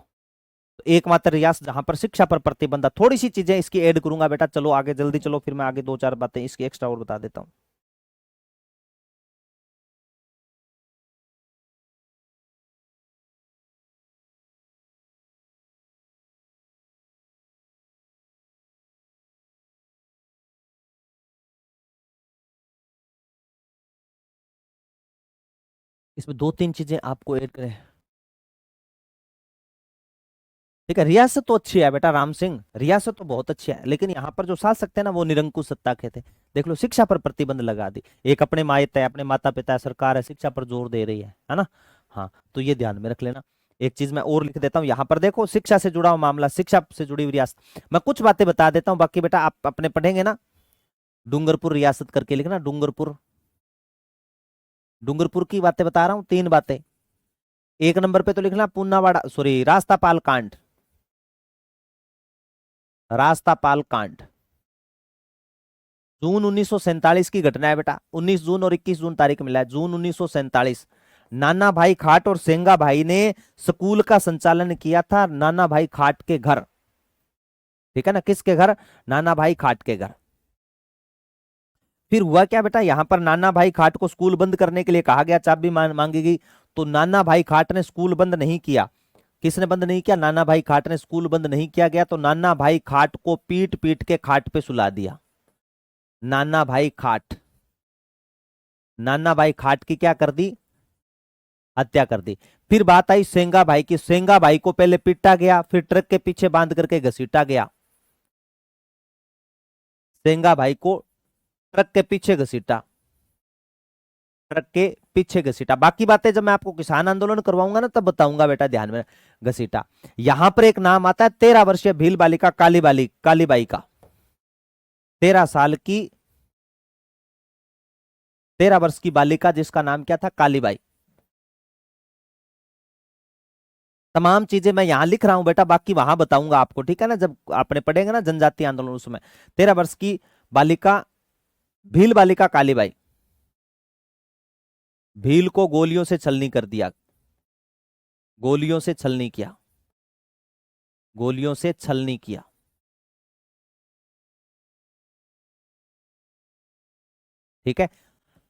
तो एकमात्र रियासत जहां पर शिक्षा पर प्रतिबंध था। थोड़ी सी चीजें इसकी ऐड करूंगा बेटा, चलो आगे जल्दी चलो, फिर मैं आगे 2 4 बातें इसकी एक्स्ट्रा और बता देता हूं। इसमें दो तीन चीजें आपको ऐड करें। ठीक है, रियासत तो अच्छी है बेटा राम सिंह, रियासत तो बहुत अच्छी है, लेकिन यहाँ पर जो शासक थे ना वो निरंकुश सत्ता के थे। देख लो, शिक्षा पर प्रतिबंध लगा दी। एक अपने मायत है, अपने माता पिता है, सरकार है, शिक्षा पर जोर दे रही है ना। हाँ, तो ये ध्यान में रख लेना। एक चीज मैं और लिख देता हूँ यहाँ पर, देखो शिक्षा से जुड़ा हुआ मामला, शिक्षा से जुड़ी हुई रियासत। मैं कुछ बातें बता देता हूँ, बाकी बेटा आप अपने पढ़ेंगे ना। डूंगरपुर रियासत करके लिखना, डूंगरपुर। डूंगरपुर की बातें बता रहा हूँ, तीन बातें। एक नंबर पे तो लिखना पूनावाड़ा, सॉरी, रास्तापाल कांड। रास्तापाल कांड जून 1947 की घटना है बेटा। 19 जून और 21 जून तारीख मिला है, जून 1947। नाना भाई खाट और सेंगा भाई ने स्कूल का संचालन किया था, नाना भाई खाट के घर। ठीक है ना, किसके घर? नाना भाई खाट के घर। फिर हुआ क्या बेटा, यहां पर नाना भाई खाट को स्कूल बंद करने के लिए कहा गया, चाबी मांगी गई। तो नाना भाई खाट ने स्कूल बंद नहीं किया। किसने बंद नहीं किया? नाना भाई खाट ने स्कूल बंद नहीं किया गया, तो नाना भाई खाट को पीट पीट के खाट पे सुला दिया। नाना भाई खाट, नाना भाई खाट की क्या कर दी? हत्या कर दी। फिर बात आई सेंगा भाई की, सेंगा भाई को पहले पीटा गया, फिर ट्रक के पीछे बांध करके घसीटा गया। सेंगा भाई को ट्रक के पीछे घसीटा, ट्रक के पीछे घसीटा। बाकी बातें जब मैं आपको किसान आंदोलन करवाऊंगा ना तब बताऊंगा बेटा, ध्यान में। घसीटा। यहां पर एक नाम आता है 13 वर्षीय भील बालिका कालीबाई का। 13 साल की, 13 वर्ष की बालिका जिसका नाम क्या था? कालीबाई। तमाम चीजें मैं यहां लिख रहा हूं बेटा, बाकी वहां बताऊंगा आपको, ठीक है ना, जब आपने पढ़ेंगे ना जनजातीय आंदोलन उसमें। 13 वर्ष की बालिका, भील बालिका कालीबाई, भील को गोलियों से छलनी कर दिया। गोलियों से छलनी किया, गोलियों से छलनी किया। ठीक है।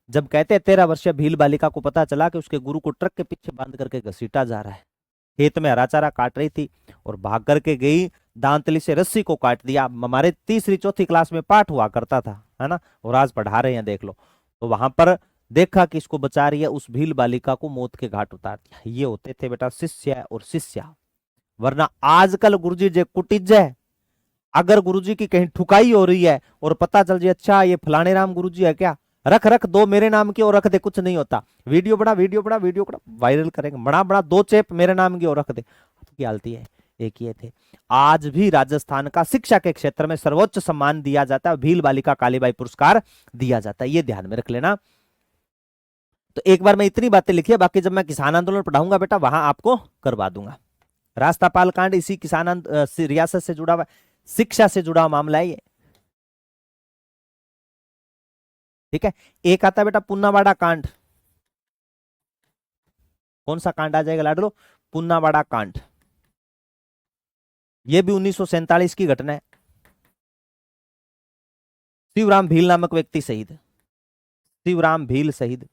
जब कहते हैं 13 वर्षीय भील बालिका को पता चला कि उसके गुरु को ट्रक के पीछे बांध करके घसीटा जा रहा है, खेत में हरा चारा काट रही थी और भाग करके गई, दांतली से रस्सी को काट दिया। हमारे तीसरी चौथी क्लास में पाठ हुआ करता था, है ना, और आज पढ़ा रहे हैं, देख लो। तो वहां पर देखा कि इसको बचा रही है, उस भील बालिका को मौत के घाट उतार दिया। ये होते थे बेटा शिष्य और शिष्या। वरना आजकल गुरुजी जे कुटिज है, अगर गुरुजी की कहीं ठुकाई हो रही है और पता चल जाए अच्छा ये फलाने राम गुरुजी है क्या, रख रख दो मेरे नाम की और रख दे, कुछ नहीं होता। वीडियो बना, वीडियो बना, वीडियो बना, वायरल करेंगे, बड़ा बड़ा दो चेप मेरे नाम की और रख दे। तो क्या हालती है, एक ये थे। आज भी राजस्थान का शिक्षा के क्षेत्र में सर्वोच्च सम्मान दिया जाता है, भील बालिका कालीबाई पुरस्कार दिया जाता है, ये ध्यान में रख लेना। तो एक बार मैं इतनी बातें लिखी है, बाकी जब मैं किसान आंदोलन पढ़ाऊंगा बेटा वहां आपको करवा दूंगा। रास्तापाल कांड इसी रियासत से जुड़ा हुआ, शिक्षा से जुड़ा हुआ मामला है ये। ठीक है। एक आता है बेटा पुन्नावाड़ा कांड। कौन सा कांड आ जाएगा लाडलो? पुन्नावाड़ा कांड। यह भी 1947 की घटना है। शिवराम भील नामक व्यक्ति शहीद, शिवराम भील शहीद,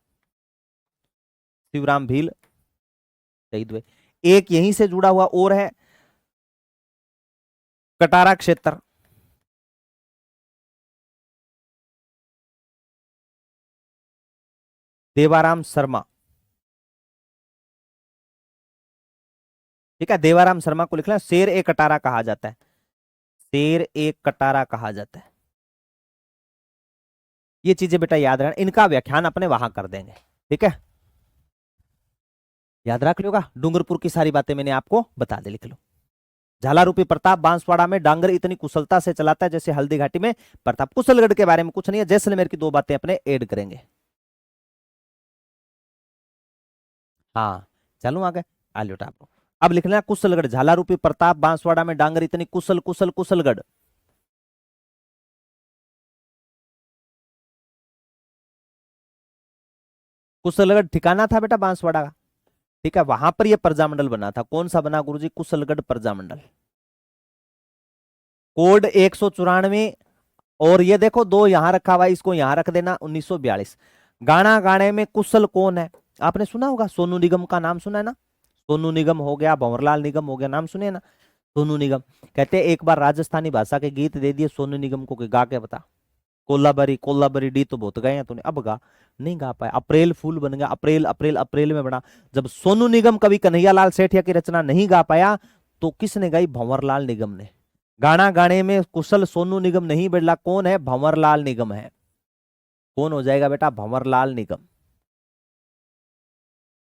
शिवराम भील शहीद हुए। एक यहीं से जुड़ा हुआ और है, कटारा क्षेत्र। देवाराम शर्मा। ठीक है, देवाराम शर्मा को लिखना, शेर ए कटारा कहा जाता है, शेर ए कटारा कहा जाता है। ये चीजें बेटा याद रहना, इनका व्याख्यान अपने वहां कर देंगे। ठीक है, याद रख लोगा। डूंगरपुर की सारी बातें मैंने आपको बता दी, लिख लो। झालारूपी प्रताप बांसवाड़ा में डांगर इतनी कुशलता से चलाता है जैसे हल्दी घाटी में प्रताप। कुशलगढ़ के बारे में कुछ नहीं है, जैसलमेर की दो बातें अपने ऐड करेंगे। हाँ, चलो आगे, आलियो टाप। अब लिखना कुशलगढ़, झालारूपी प्रताप बांसवाड़ा में डांगर इतनी कुशलगढ़। कुशलगढ़ ठिकाना था बेटा बांसवाड़ा का। ठीक है, वहां पर यह प्रजामंडल बना था। कौन सा बना गुरुजी? कुशलगढ़ प्रजामंडल। कोड 194। और ये देखो दो यहां रखा हुआ है, इसको यहां रख देना, 1942। गाना गाने में कुशल कौन है? आपने सुना होगा, सोनू निगम का नाम सुना है ना। सोनू निगम हो गया, भंवरलाल निगम हो गया, नाम सुने ना। सोनू निगम कहते हैं एक बार राजस्थानी भाषा के गीत दे दिए सोनू निगम को कि गा के बता। कोलाबरी, कोलाबरी डी तो बहुत गए हैं तूने, अब गा, नहीं गा पाया। अप्रैल फूल बन गया, अप्रैल अप्रैल अप्रैल में बना। जब सोनू निगम कवि कन्हैयालाल सेठिया की रचना नहीं गा पाया तो किसने गाई? भंवरलाल निगम ने। गाना गाने में कुशल सोनू निगम नहीं बेटा, कौन है? भंवरलाल निगम है। कौन हो जाएगा बेटा? भंवरलाल निगम।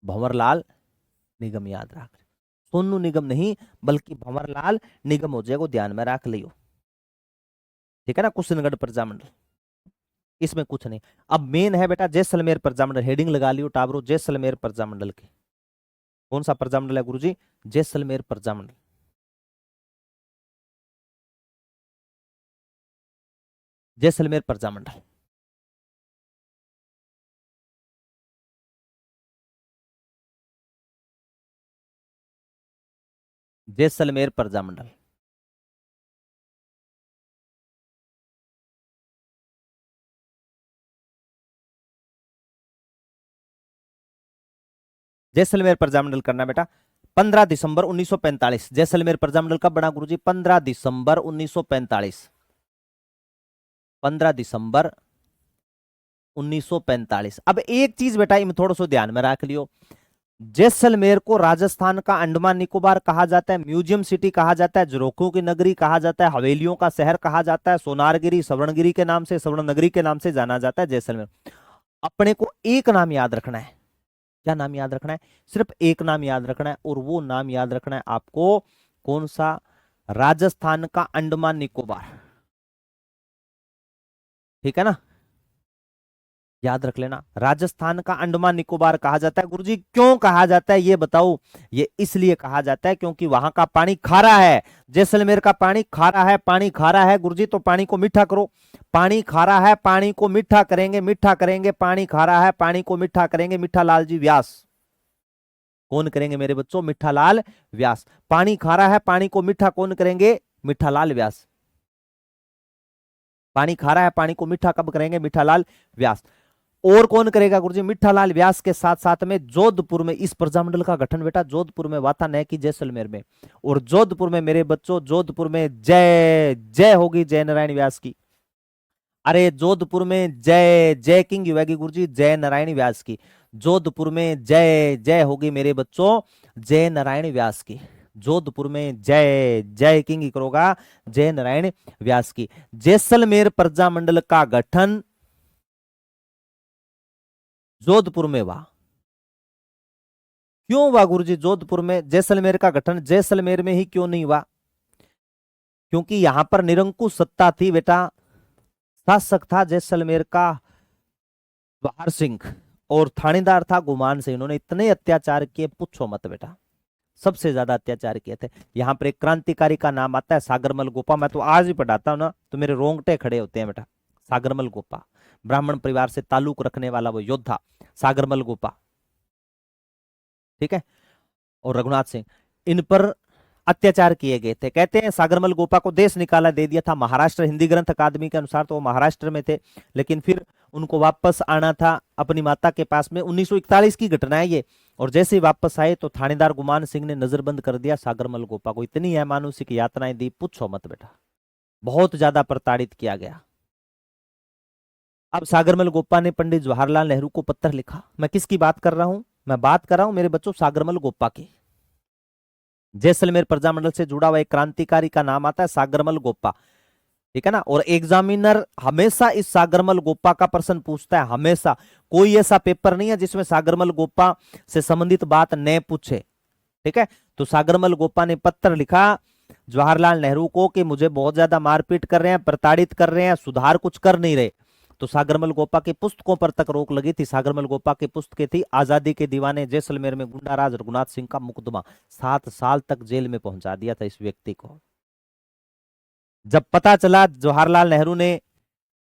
भंवरलाल निगम याद रख, सोनू निगम नहीं बल्कि भंवरलाल निगम हो जाएगा, ध्यान में रख लियो। ठीक है ना, कुशनगढ़ प्रजामंडल, इसमें कुछ नहीं। अब मेन है बेटा जैसलमेर प्रजामंडल, हेडिंग लगा लियो टाबरो, जैसलमेर प्रजामंडल के। कौन सा प्रजामंडल है गुरुजी? जैसलमेर प्रजामंडल। जैसलमेर प्रजामंडल। जैसलमेर प्रजामंडल। जैसलमेर प्रजामंडल करना बेटा। 15 दिसंबर 1945 जैसलमेर प्रजामंडल कब बना गुरुजी? 15 दिसंबर 1945। 15 दिसंबर 1945। अब एक चीज बेटा इनमें थोड़ा सा ध्यान में रख लियो, जैसलमेर को राजस्थान का अंडमान निकोबार कहा जाता है, म्यूजियम सिटी कहा जाता है, झरोखों की नगरी कहा जाता है, हवेलियों का शहर कहा जाता है, सोनारगिरी सवर्णगिरी के नाम से, स्वर्ण नगरी के नाम से जाना जाता है जैसलमेर। अपने को एक नाम याद रखना है। क्या नाम याद रखना है? सिर्फ एक नाम याद रखना है, और वो नाम याद रखना है आपको कौन सा? राजस्थान का अंडमान निकोबार। ठीक है ना, याद रख लेना, राजस्थान का अंडमान निकोबार कहा जाता है। गुरुजी क्यों कहा जाता है ये बताओ? ये इसलिए कहा जाता है क्योंकि वहां का पानी खारा है। जैसलमेर का पानी खारा है, पानी खारा है गुरुजी, तो पानी को मीठा करो। पानी खारा है, पानी को मीठा करेंगे, मीठा करेंगे, पानी खारा है, पानी को मीठा करेंगे, मीठा लाल जी व्यास। कौन करेंगे मेरे बच्चों? मीठा लाल व्यास। पानी खारा है, पानी को मीठा कौन करेंगे? मीठा लाल व्यास। पानी खारा है, पानी को मीठा कब करेंगे? मीठा लाल व्यास। और कौन करेगा गुरुजी? मीठालाल व्यास के साथ साथ में जोधपुर में इस प्रजामंडल का गठन बेटा जोधपुर में हुआ था, न कि जैसलमेर में। और जोधपुर में मेरे बच्चों, जोधपुर में जय जय होगी जय नारायण व्यास की। अरे जोधपुर में जय जय किंग होगी गुरुजी जय नारायण व्यास की। जोधपुर में जय जय होगी मेरे बच्चों जय नारायण व्यास की। जोधपुर में जय जय किंग करोगा जय नारायण व्यास की। जैसलमेर प्रजामंडल का गठन जोधपुर में हुआ। क्यों हुआ गुरुजी जोधपुर में? जैसलमेर का गठन जैसलमेर में ही क्यों नहीं हुआ? क्योंकि यहां पर निरंकुश सत्ता थी बेटा, शासक था जैसलमेर का जवाहर सिंह और थानेदार था गुमान सिंह। इन्होंने इतने अत्याचार किए पूछो मत बेटा, सबसे ज्यादा अत्याचार किए थे। यहाँ पर एक क्रांतिकारी का नाम आता है सागरमल गोपा। मैं तो आज भी पढ़ाता हूं ना तो मेरे रोंगटे खड़े होते हैं बेटा। सागरमल गोपा, ब्राह्मण परिवार से ताल्लुक रखने वाला वो योद्धा सागरमल गोपा। ठीक है, और रघुनाथ सिंह, इन पर अत्याचार किए गए थे। कहते हैं सागरमल गोपा को देश निकाला दे दिया था महाराष्ट्र, हिंदी ग्रंथ अकादमी के अनुसार तो वो महाराष्ट्र में थे, लेकिन फिर उनको वापस आना था अपनी माता के पास में। 1941 की घटना है ये। और जैसे ही वापस आए तो थानेदार गुमान सिंह ने नजरबंद कर दिया सागरमल गोपा को। इतनी अमानुषिक यातनाएं दी पूछो मत बेटा, बहुत ज्यादा प्रताड़ित किया गया। अब सागरमल गोपा ने पंडित जवाहरलाल नेहरू को पत्र लिखा। मैं किसकी बात कर रहा हूं? मैं बात कर रहा हूं मेरे बच्चों सागरमल गोपा की। जैसलमेर प्रजामंडल से जुड़ा हुआ एक क्रांतिकारी का नाम आता है सागरमल गोपा। ठीक है ना, और एग्जामिनर हमेशा इस सागरमल गोपा का प्रश्न पूछता है, हमेशा। कोई ऐसा पेपर नहीं है जिसमें सागरमल गोपा से संबंधित बात न पूछे। ठीक है, तो सागरमल गोपा ने पत्र लिखा जवाहरलाल नेहरू को कि मुझे बहुत ज्यादा मारपीट कर रहे हैं, प्रताड़ित कर रहे हैं, सुधार कुछ कर नहीं रहे। तो सागरमल गोपा की पुस्तकों पर तक रोक लगी थी। सागरमल गोपा की पुस्तकें थी आजादी के दीवाने, जैसलमेर में गुंडाराज, रघुनाथ सिंह का मुकदमा। 7 साल तक जेल में पहुंचा दिया था इस व्यक्ति को। जब पता चला, जवाहरलाल नेहरू ने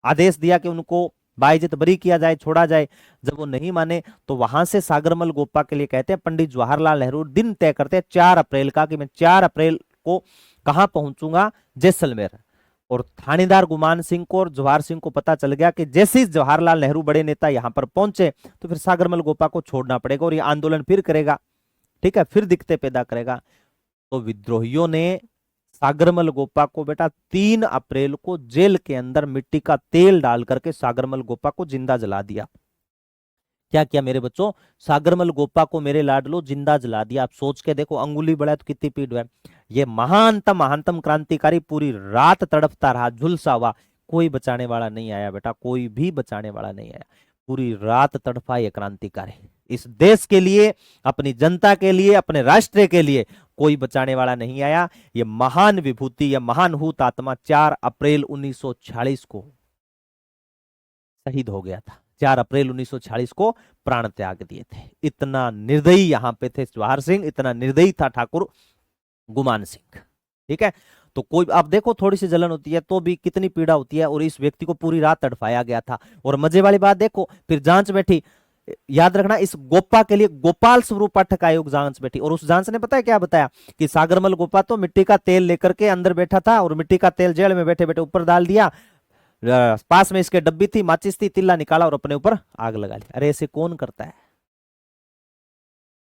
आदेश दिया कि उनको बाइज्जत बरी किया जाए, छोड़ा जाए। जब वो नहीं माने तो वहां से सागरमल गोपा के लिए कहते हैं पंडित जवाहरलाल नेहरू दिन तय करते हैं 4 अप्रैल का कि मैं 4 अप्रैल को कहां पहुंचूंगा? जैसलमेर। और थानेदार गुमान सिंह को और जवाहर सिंह को पता चल गया कि जैसे ही जवाहरलाल नेहरू बड़े नेता यहां पर पहुंचे तो फिर सागरमल गोपा को छोड़ना पड़ेगा और ये आंदोलन फिर करेगा। ठीक है, फिर दिक्कतें पैदा करेगा। तो विद्रोहियों ने सागरमल गोपा को बेटा 3 अप्रैल को जेल के अंदर मिट्टी का तेल डाल करके सागरमल गोपा को जिंदा जला दिया। क्या किया मेरे बच्चों? सागरमल गोपा को मेरे लाडलो जिंदा जला दिया। आप सोच के देखो, अंगुली बढ़ाए तो कितनी पीड़ है। ये महानतम महानतम क्रांतिकारी पूरी रात तड़पता रहा, झुलसा हुआ, कोई बचाने वाला नहीं आया बेटा, कोई भी बचाने वाला नहीं आया। पूरी रात तड़पा ये क्रांतिकारी इस देश के लिए, अपनी जनता के लिए, अपने राष्ट्र के लिए, कोई बचाने वाला नहीं आया। ये महान विभूति, ये महान हूत आत्मा 4 अप्रैल 1946 को शहीद हो गया था। 4 अप्रैल 1946 को प्राण त्याग दिए थे। इतना निर्दयी यहां पे थे जवाहर सिंह, इतना निर्दयी था ठाकुर गुमान सिंह। ठीक है, तो कोई आप देखो, थोड़ी सी जलन होती है तो भी कितनी पीड़ा होती है, और इस व्यक्ति को पूरी रात तड़पाया गया था। और मजे वाली बात देखो, फिर जांच बैठी, याद रखना, इस गोपा के लिए गोपाल स्वरूप पाठक आयोग जांच बैठी, और उस जांच ने पता है क्या बताया कि सागरमल गोपा तो मिट्टी का तेल लेकर के अंदर बैठा था, और मिट्टी का तेल जेल में बैठे बैठे ऊपर डाल दिया, पास में इसके डब्बी थी, माचिस थी, तिल्ला निकाला और अपने ऊपर आग लगा ली। अरे ऐसे कौन करता है?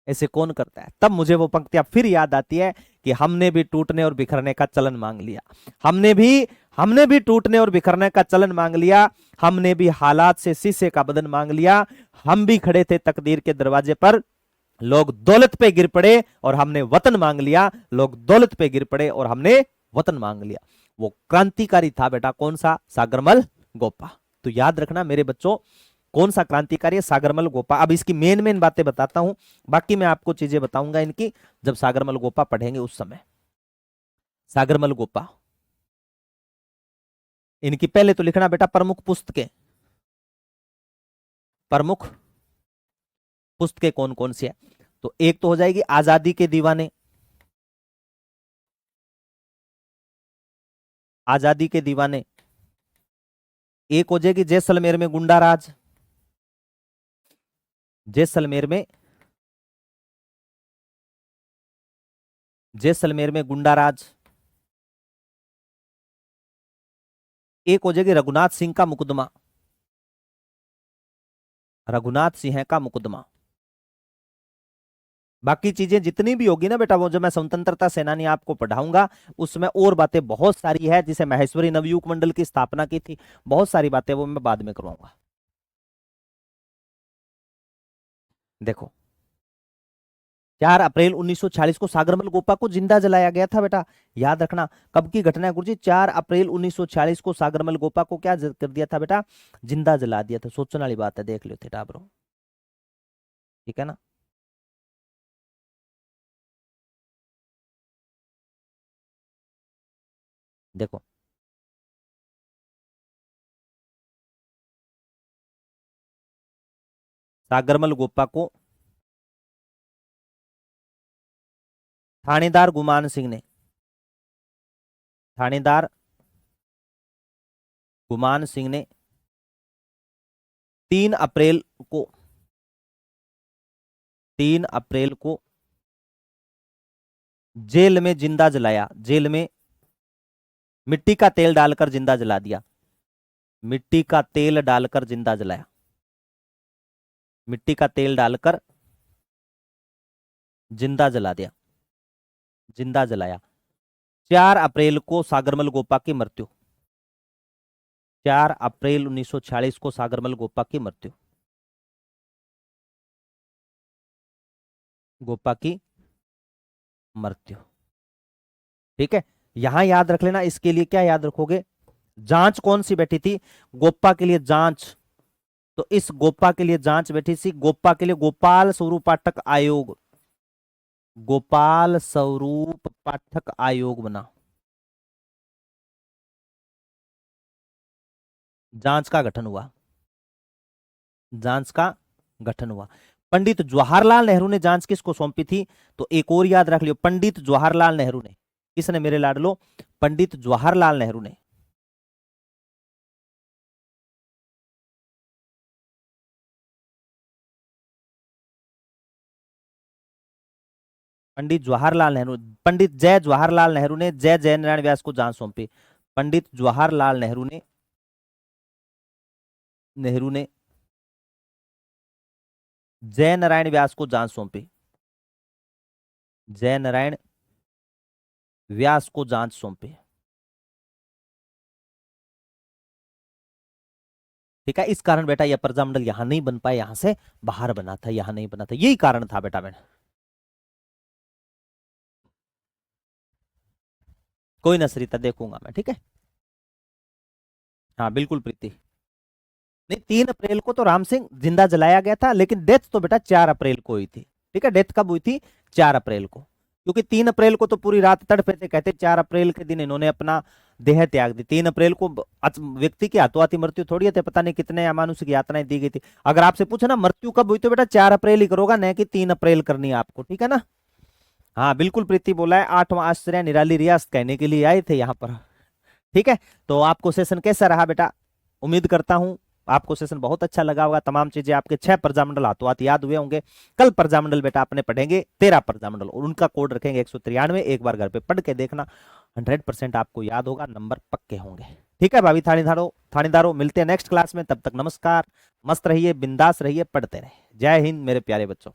ऐसे कौन करता है? तब मुझे वो पंक्तियां फिर याद आती है कि हमने भी टूटने और बिखरने का चलन मांग लिया, हमने भी टूटने और बिखरने का चलन मांग लिया, हमने भी हालात से शीशे का बदन मांग लिया, हम भी खड़े थे तकदीर के दरवाजे पर, लोग दौलत पे गिर पड़े और हमने वतन मांग लिया, लोग दौलत पे गिर पड़े और हमने वतन मांग लिया। वो क्रांतिकारी था बेटा, कौन सा? सागरमल गोपा। तो याद रखना मेरे बच्चों, कौन सा क्रांतिकारी है? सागरमल गोपा। अब इसकी मेन मेन बातें बताता हूं, बाकी मैं आपको चीजें बताऊंगा इनकी जब सागरमल गोपा पढ़ेंगे उस समय। सागरमल गोपा, इनकी पहले तो लिखना बेटा प्रमुख पुस्तकें, प्रमुख पुस्तकें कौन कौन सी है? तो एक तो हो जाएगी आजादी के दीवाने, आजादी के दीवाने। एक हो जाएगी जैसलमेर में गुंडा राज, जैसलमेर में, जैसलमेर में गुंडा राज। एक हो जाएगी रघुनाथ सिंह का मुकदमा, रघुनाथ सिंह का मुकदमा। बाकी चीजें जितनी भी होगी ना बेटा, वो जो मैं स्वतंत्रता सेनानी आपको पढ़ाऊंगा उसमें और बातें बहुत सारी है, जिसे महेश्वरी नवयुग मंडल की स्थापना की थी, बहुत सारी बातें वो मैं बाद में करवाऊंगा। देखो, 4 अप्रैल 1940 को सागरमल गोपा को जिंदा जलाया गया था बेटा, याद रखना। कब की घटना है गुरुजी? 4 अप्रैल 1940 को सागरमल गोपा को क्या कर दिया था बेटा? जिंदा जला दिया था। सोचने वाली बात है, देख लो थे टाबरो, ठीक है ना। देखो, सागरमल गोपा को थानेदार गुमान सिंह ने, थानेदार गुमान सिंह ने 3 अप्रैल को, 3 अप्रैल को जेल में जिंदा जलाया, जेल में मिट्टी का तेल डालकर जिंदा जला दिया, मिट्टी का तेल डालकर जिंदा जलाया, मिट्टी का तेल डालकर जिंदा जला दिया, जिंदा जलाया। 4 अप्रैल को सागरमल गोपा की मृत्यु, 4 अप्रैल 1946 को सागरमल गोपा की मृत्यु, गोपा की मृत्यु। ठीक है, यहां याद रख लेना। इसके लिए क्या याद रखोगे? जांच कौन सी बैठी थी? गोपा के लिए जांच। तो इस गोपा के लिए जांच बैठी थी, गोपा के लिए गोपाल स्वरूप पाठक आयोग, गोपाल स्वरूप पाठक आयोग बना, जांच का गठन हुआ, जांच का गठन हुआ। पंडित जवाहरलाल नेहरू ने जांच किसको सौंपी थी? तो एक और याद रख लियो, पंडित जवाहरलाल नेहरू ने। किसने मेरे लाडलो? पंडित जवाहरलाल नेहरू ने। पंडित जवाहरलाल नेहरू, पंडित जय जवाहरलाल नेहरू ने जय जय नारायण व्यास को जांच सौंपी। पंडित जवाहरलाल नेहरू ने, नेहरू ने जय नारायण व्यास को जांच सौंपी, जय नारायण व्यास को जांच सौंपी। ठीक है, इस कारण बेटा यह प्रजामंडल यहां नहीं बन पाया, यहां से बाहर बना था, यहां नहीं बना था, यही कारण था बेटा। मैंने कोई ना सरिता, देखूंगा मैं, ठीक है। हाँ बिल्कुल प्रीति। नहीं, 3 अप्रैल को तो राम सिंह जिंदा जलाया गया था, लेकिन डेथ तो बेटा 4 अप्रैल को हुई थी। ठीक है, डेथ कब हुई थी? 4 अप्रैल को। क्योंकि 3 अप्रैल को तो पूरी रात तड़पे थे, कहते 4 अप्रैल के दिन इन्होंने अपना देह त्याग दी। 3 अप्रैल को व्यक्ति की हाथों हाथी मृत्यु थोड़ी है, पता नहीं कितने अमानुषिक यातनाएं दी गई थी। अगर आपसे पूछे ना मृत्यु कब हुई, तो बेटा 4 अप्रैल ही करोगा, न कि 3 अप्रैल करनी है आपको, ठीक है ना। हाँ बिल्कुल प्रीति बोला है, 8वां आश्चर्य निराली रियासत कहने के लिए आए थे यहाँ पर। ठीक है, तो आपको सेशन कैसा रहा बेटा? उम्मीद करता हूं आपको सेशन बहुत अच्छा लगा होगा। तमाम चीजें आपके 6 प्रजामंडल हाथों हाथ याद हुए होंगे। कल प्रजामंडल बेटा अपने पढ़ेंगे 13 प्रजामंडल, और उनका कोड रखेंगे 193। एक बार घर पे पढ़ के देखना, 100% आपको याद होगा, नंबर पक्के होंगे। ठीक है भाभी थानेदारों, मिलते हैं नेक्स्ट क्लास में। तब तक नमस्कार, मस्त रहिए, बिंदास रहिए, पढ़ते रहिए। जय हिंद मेरे प्यारे बच्चों।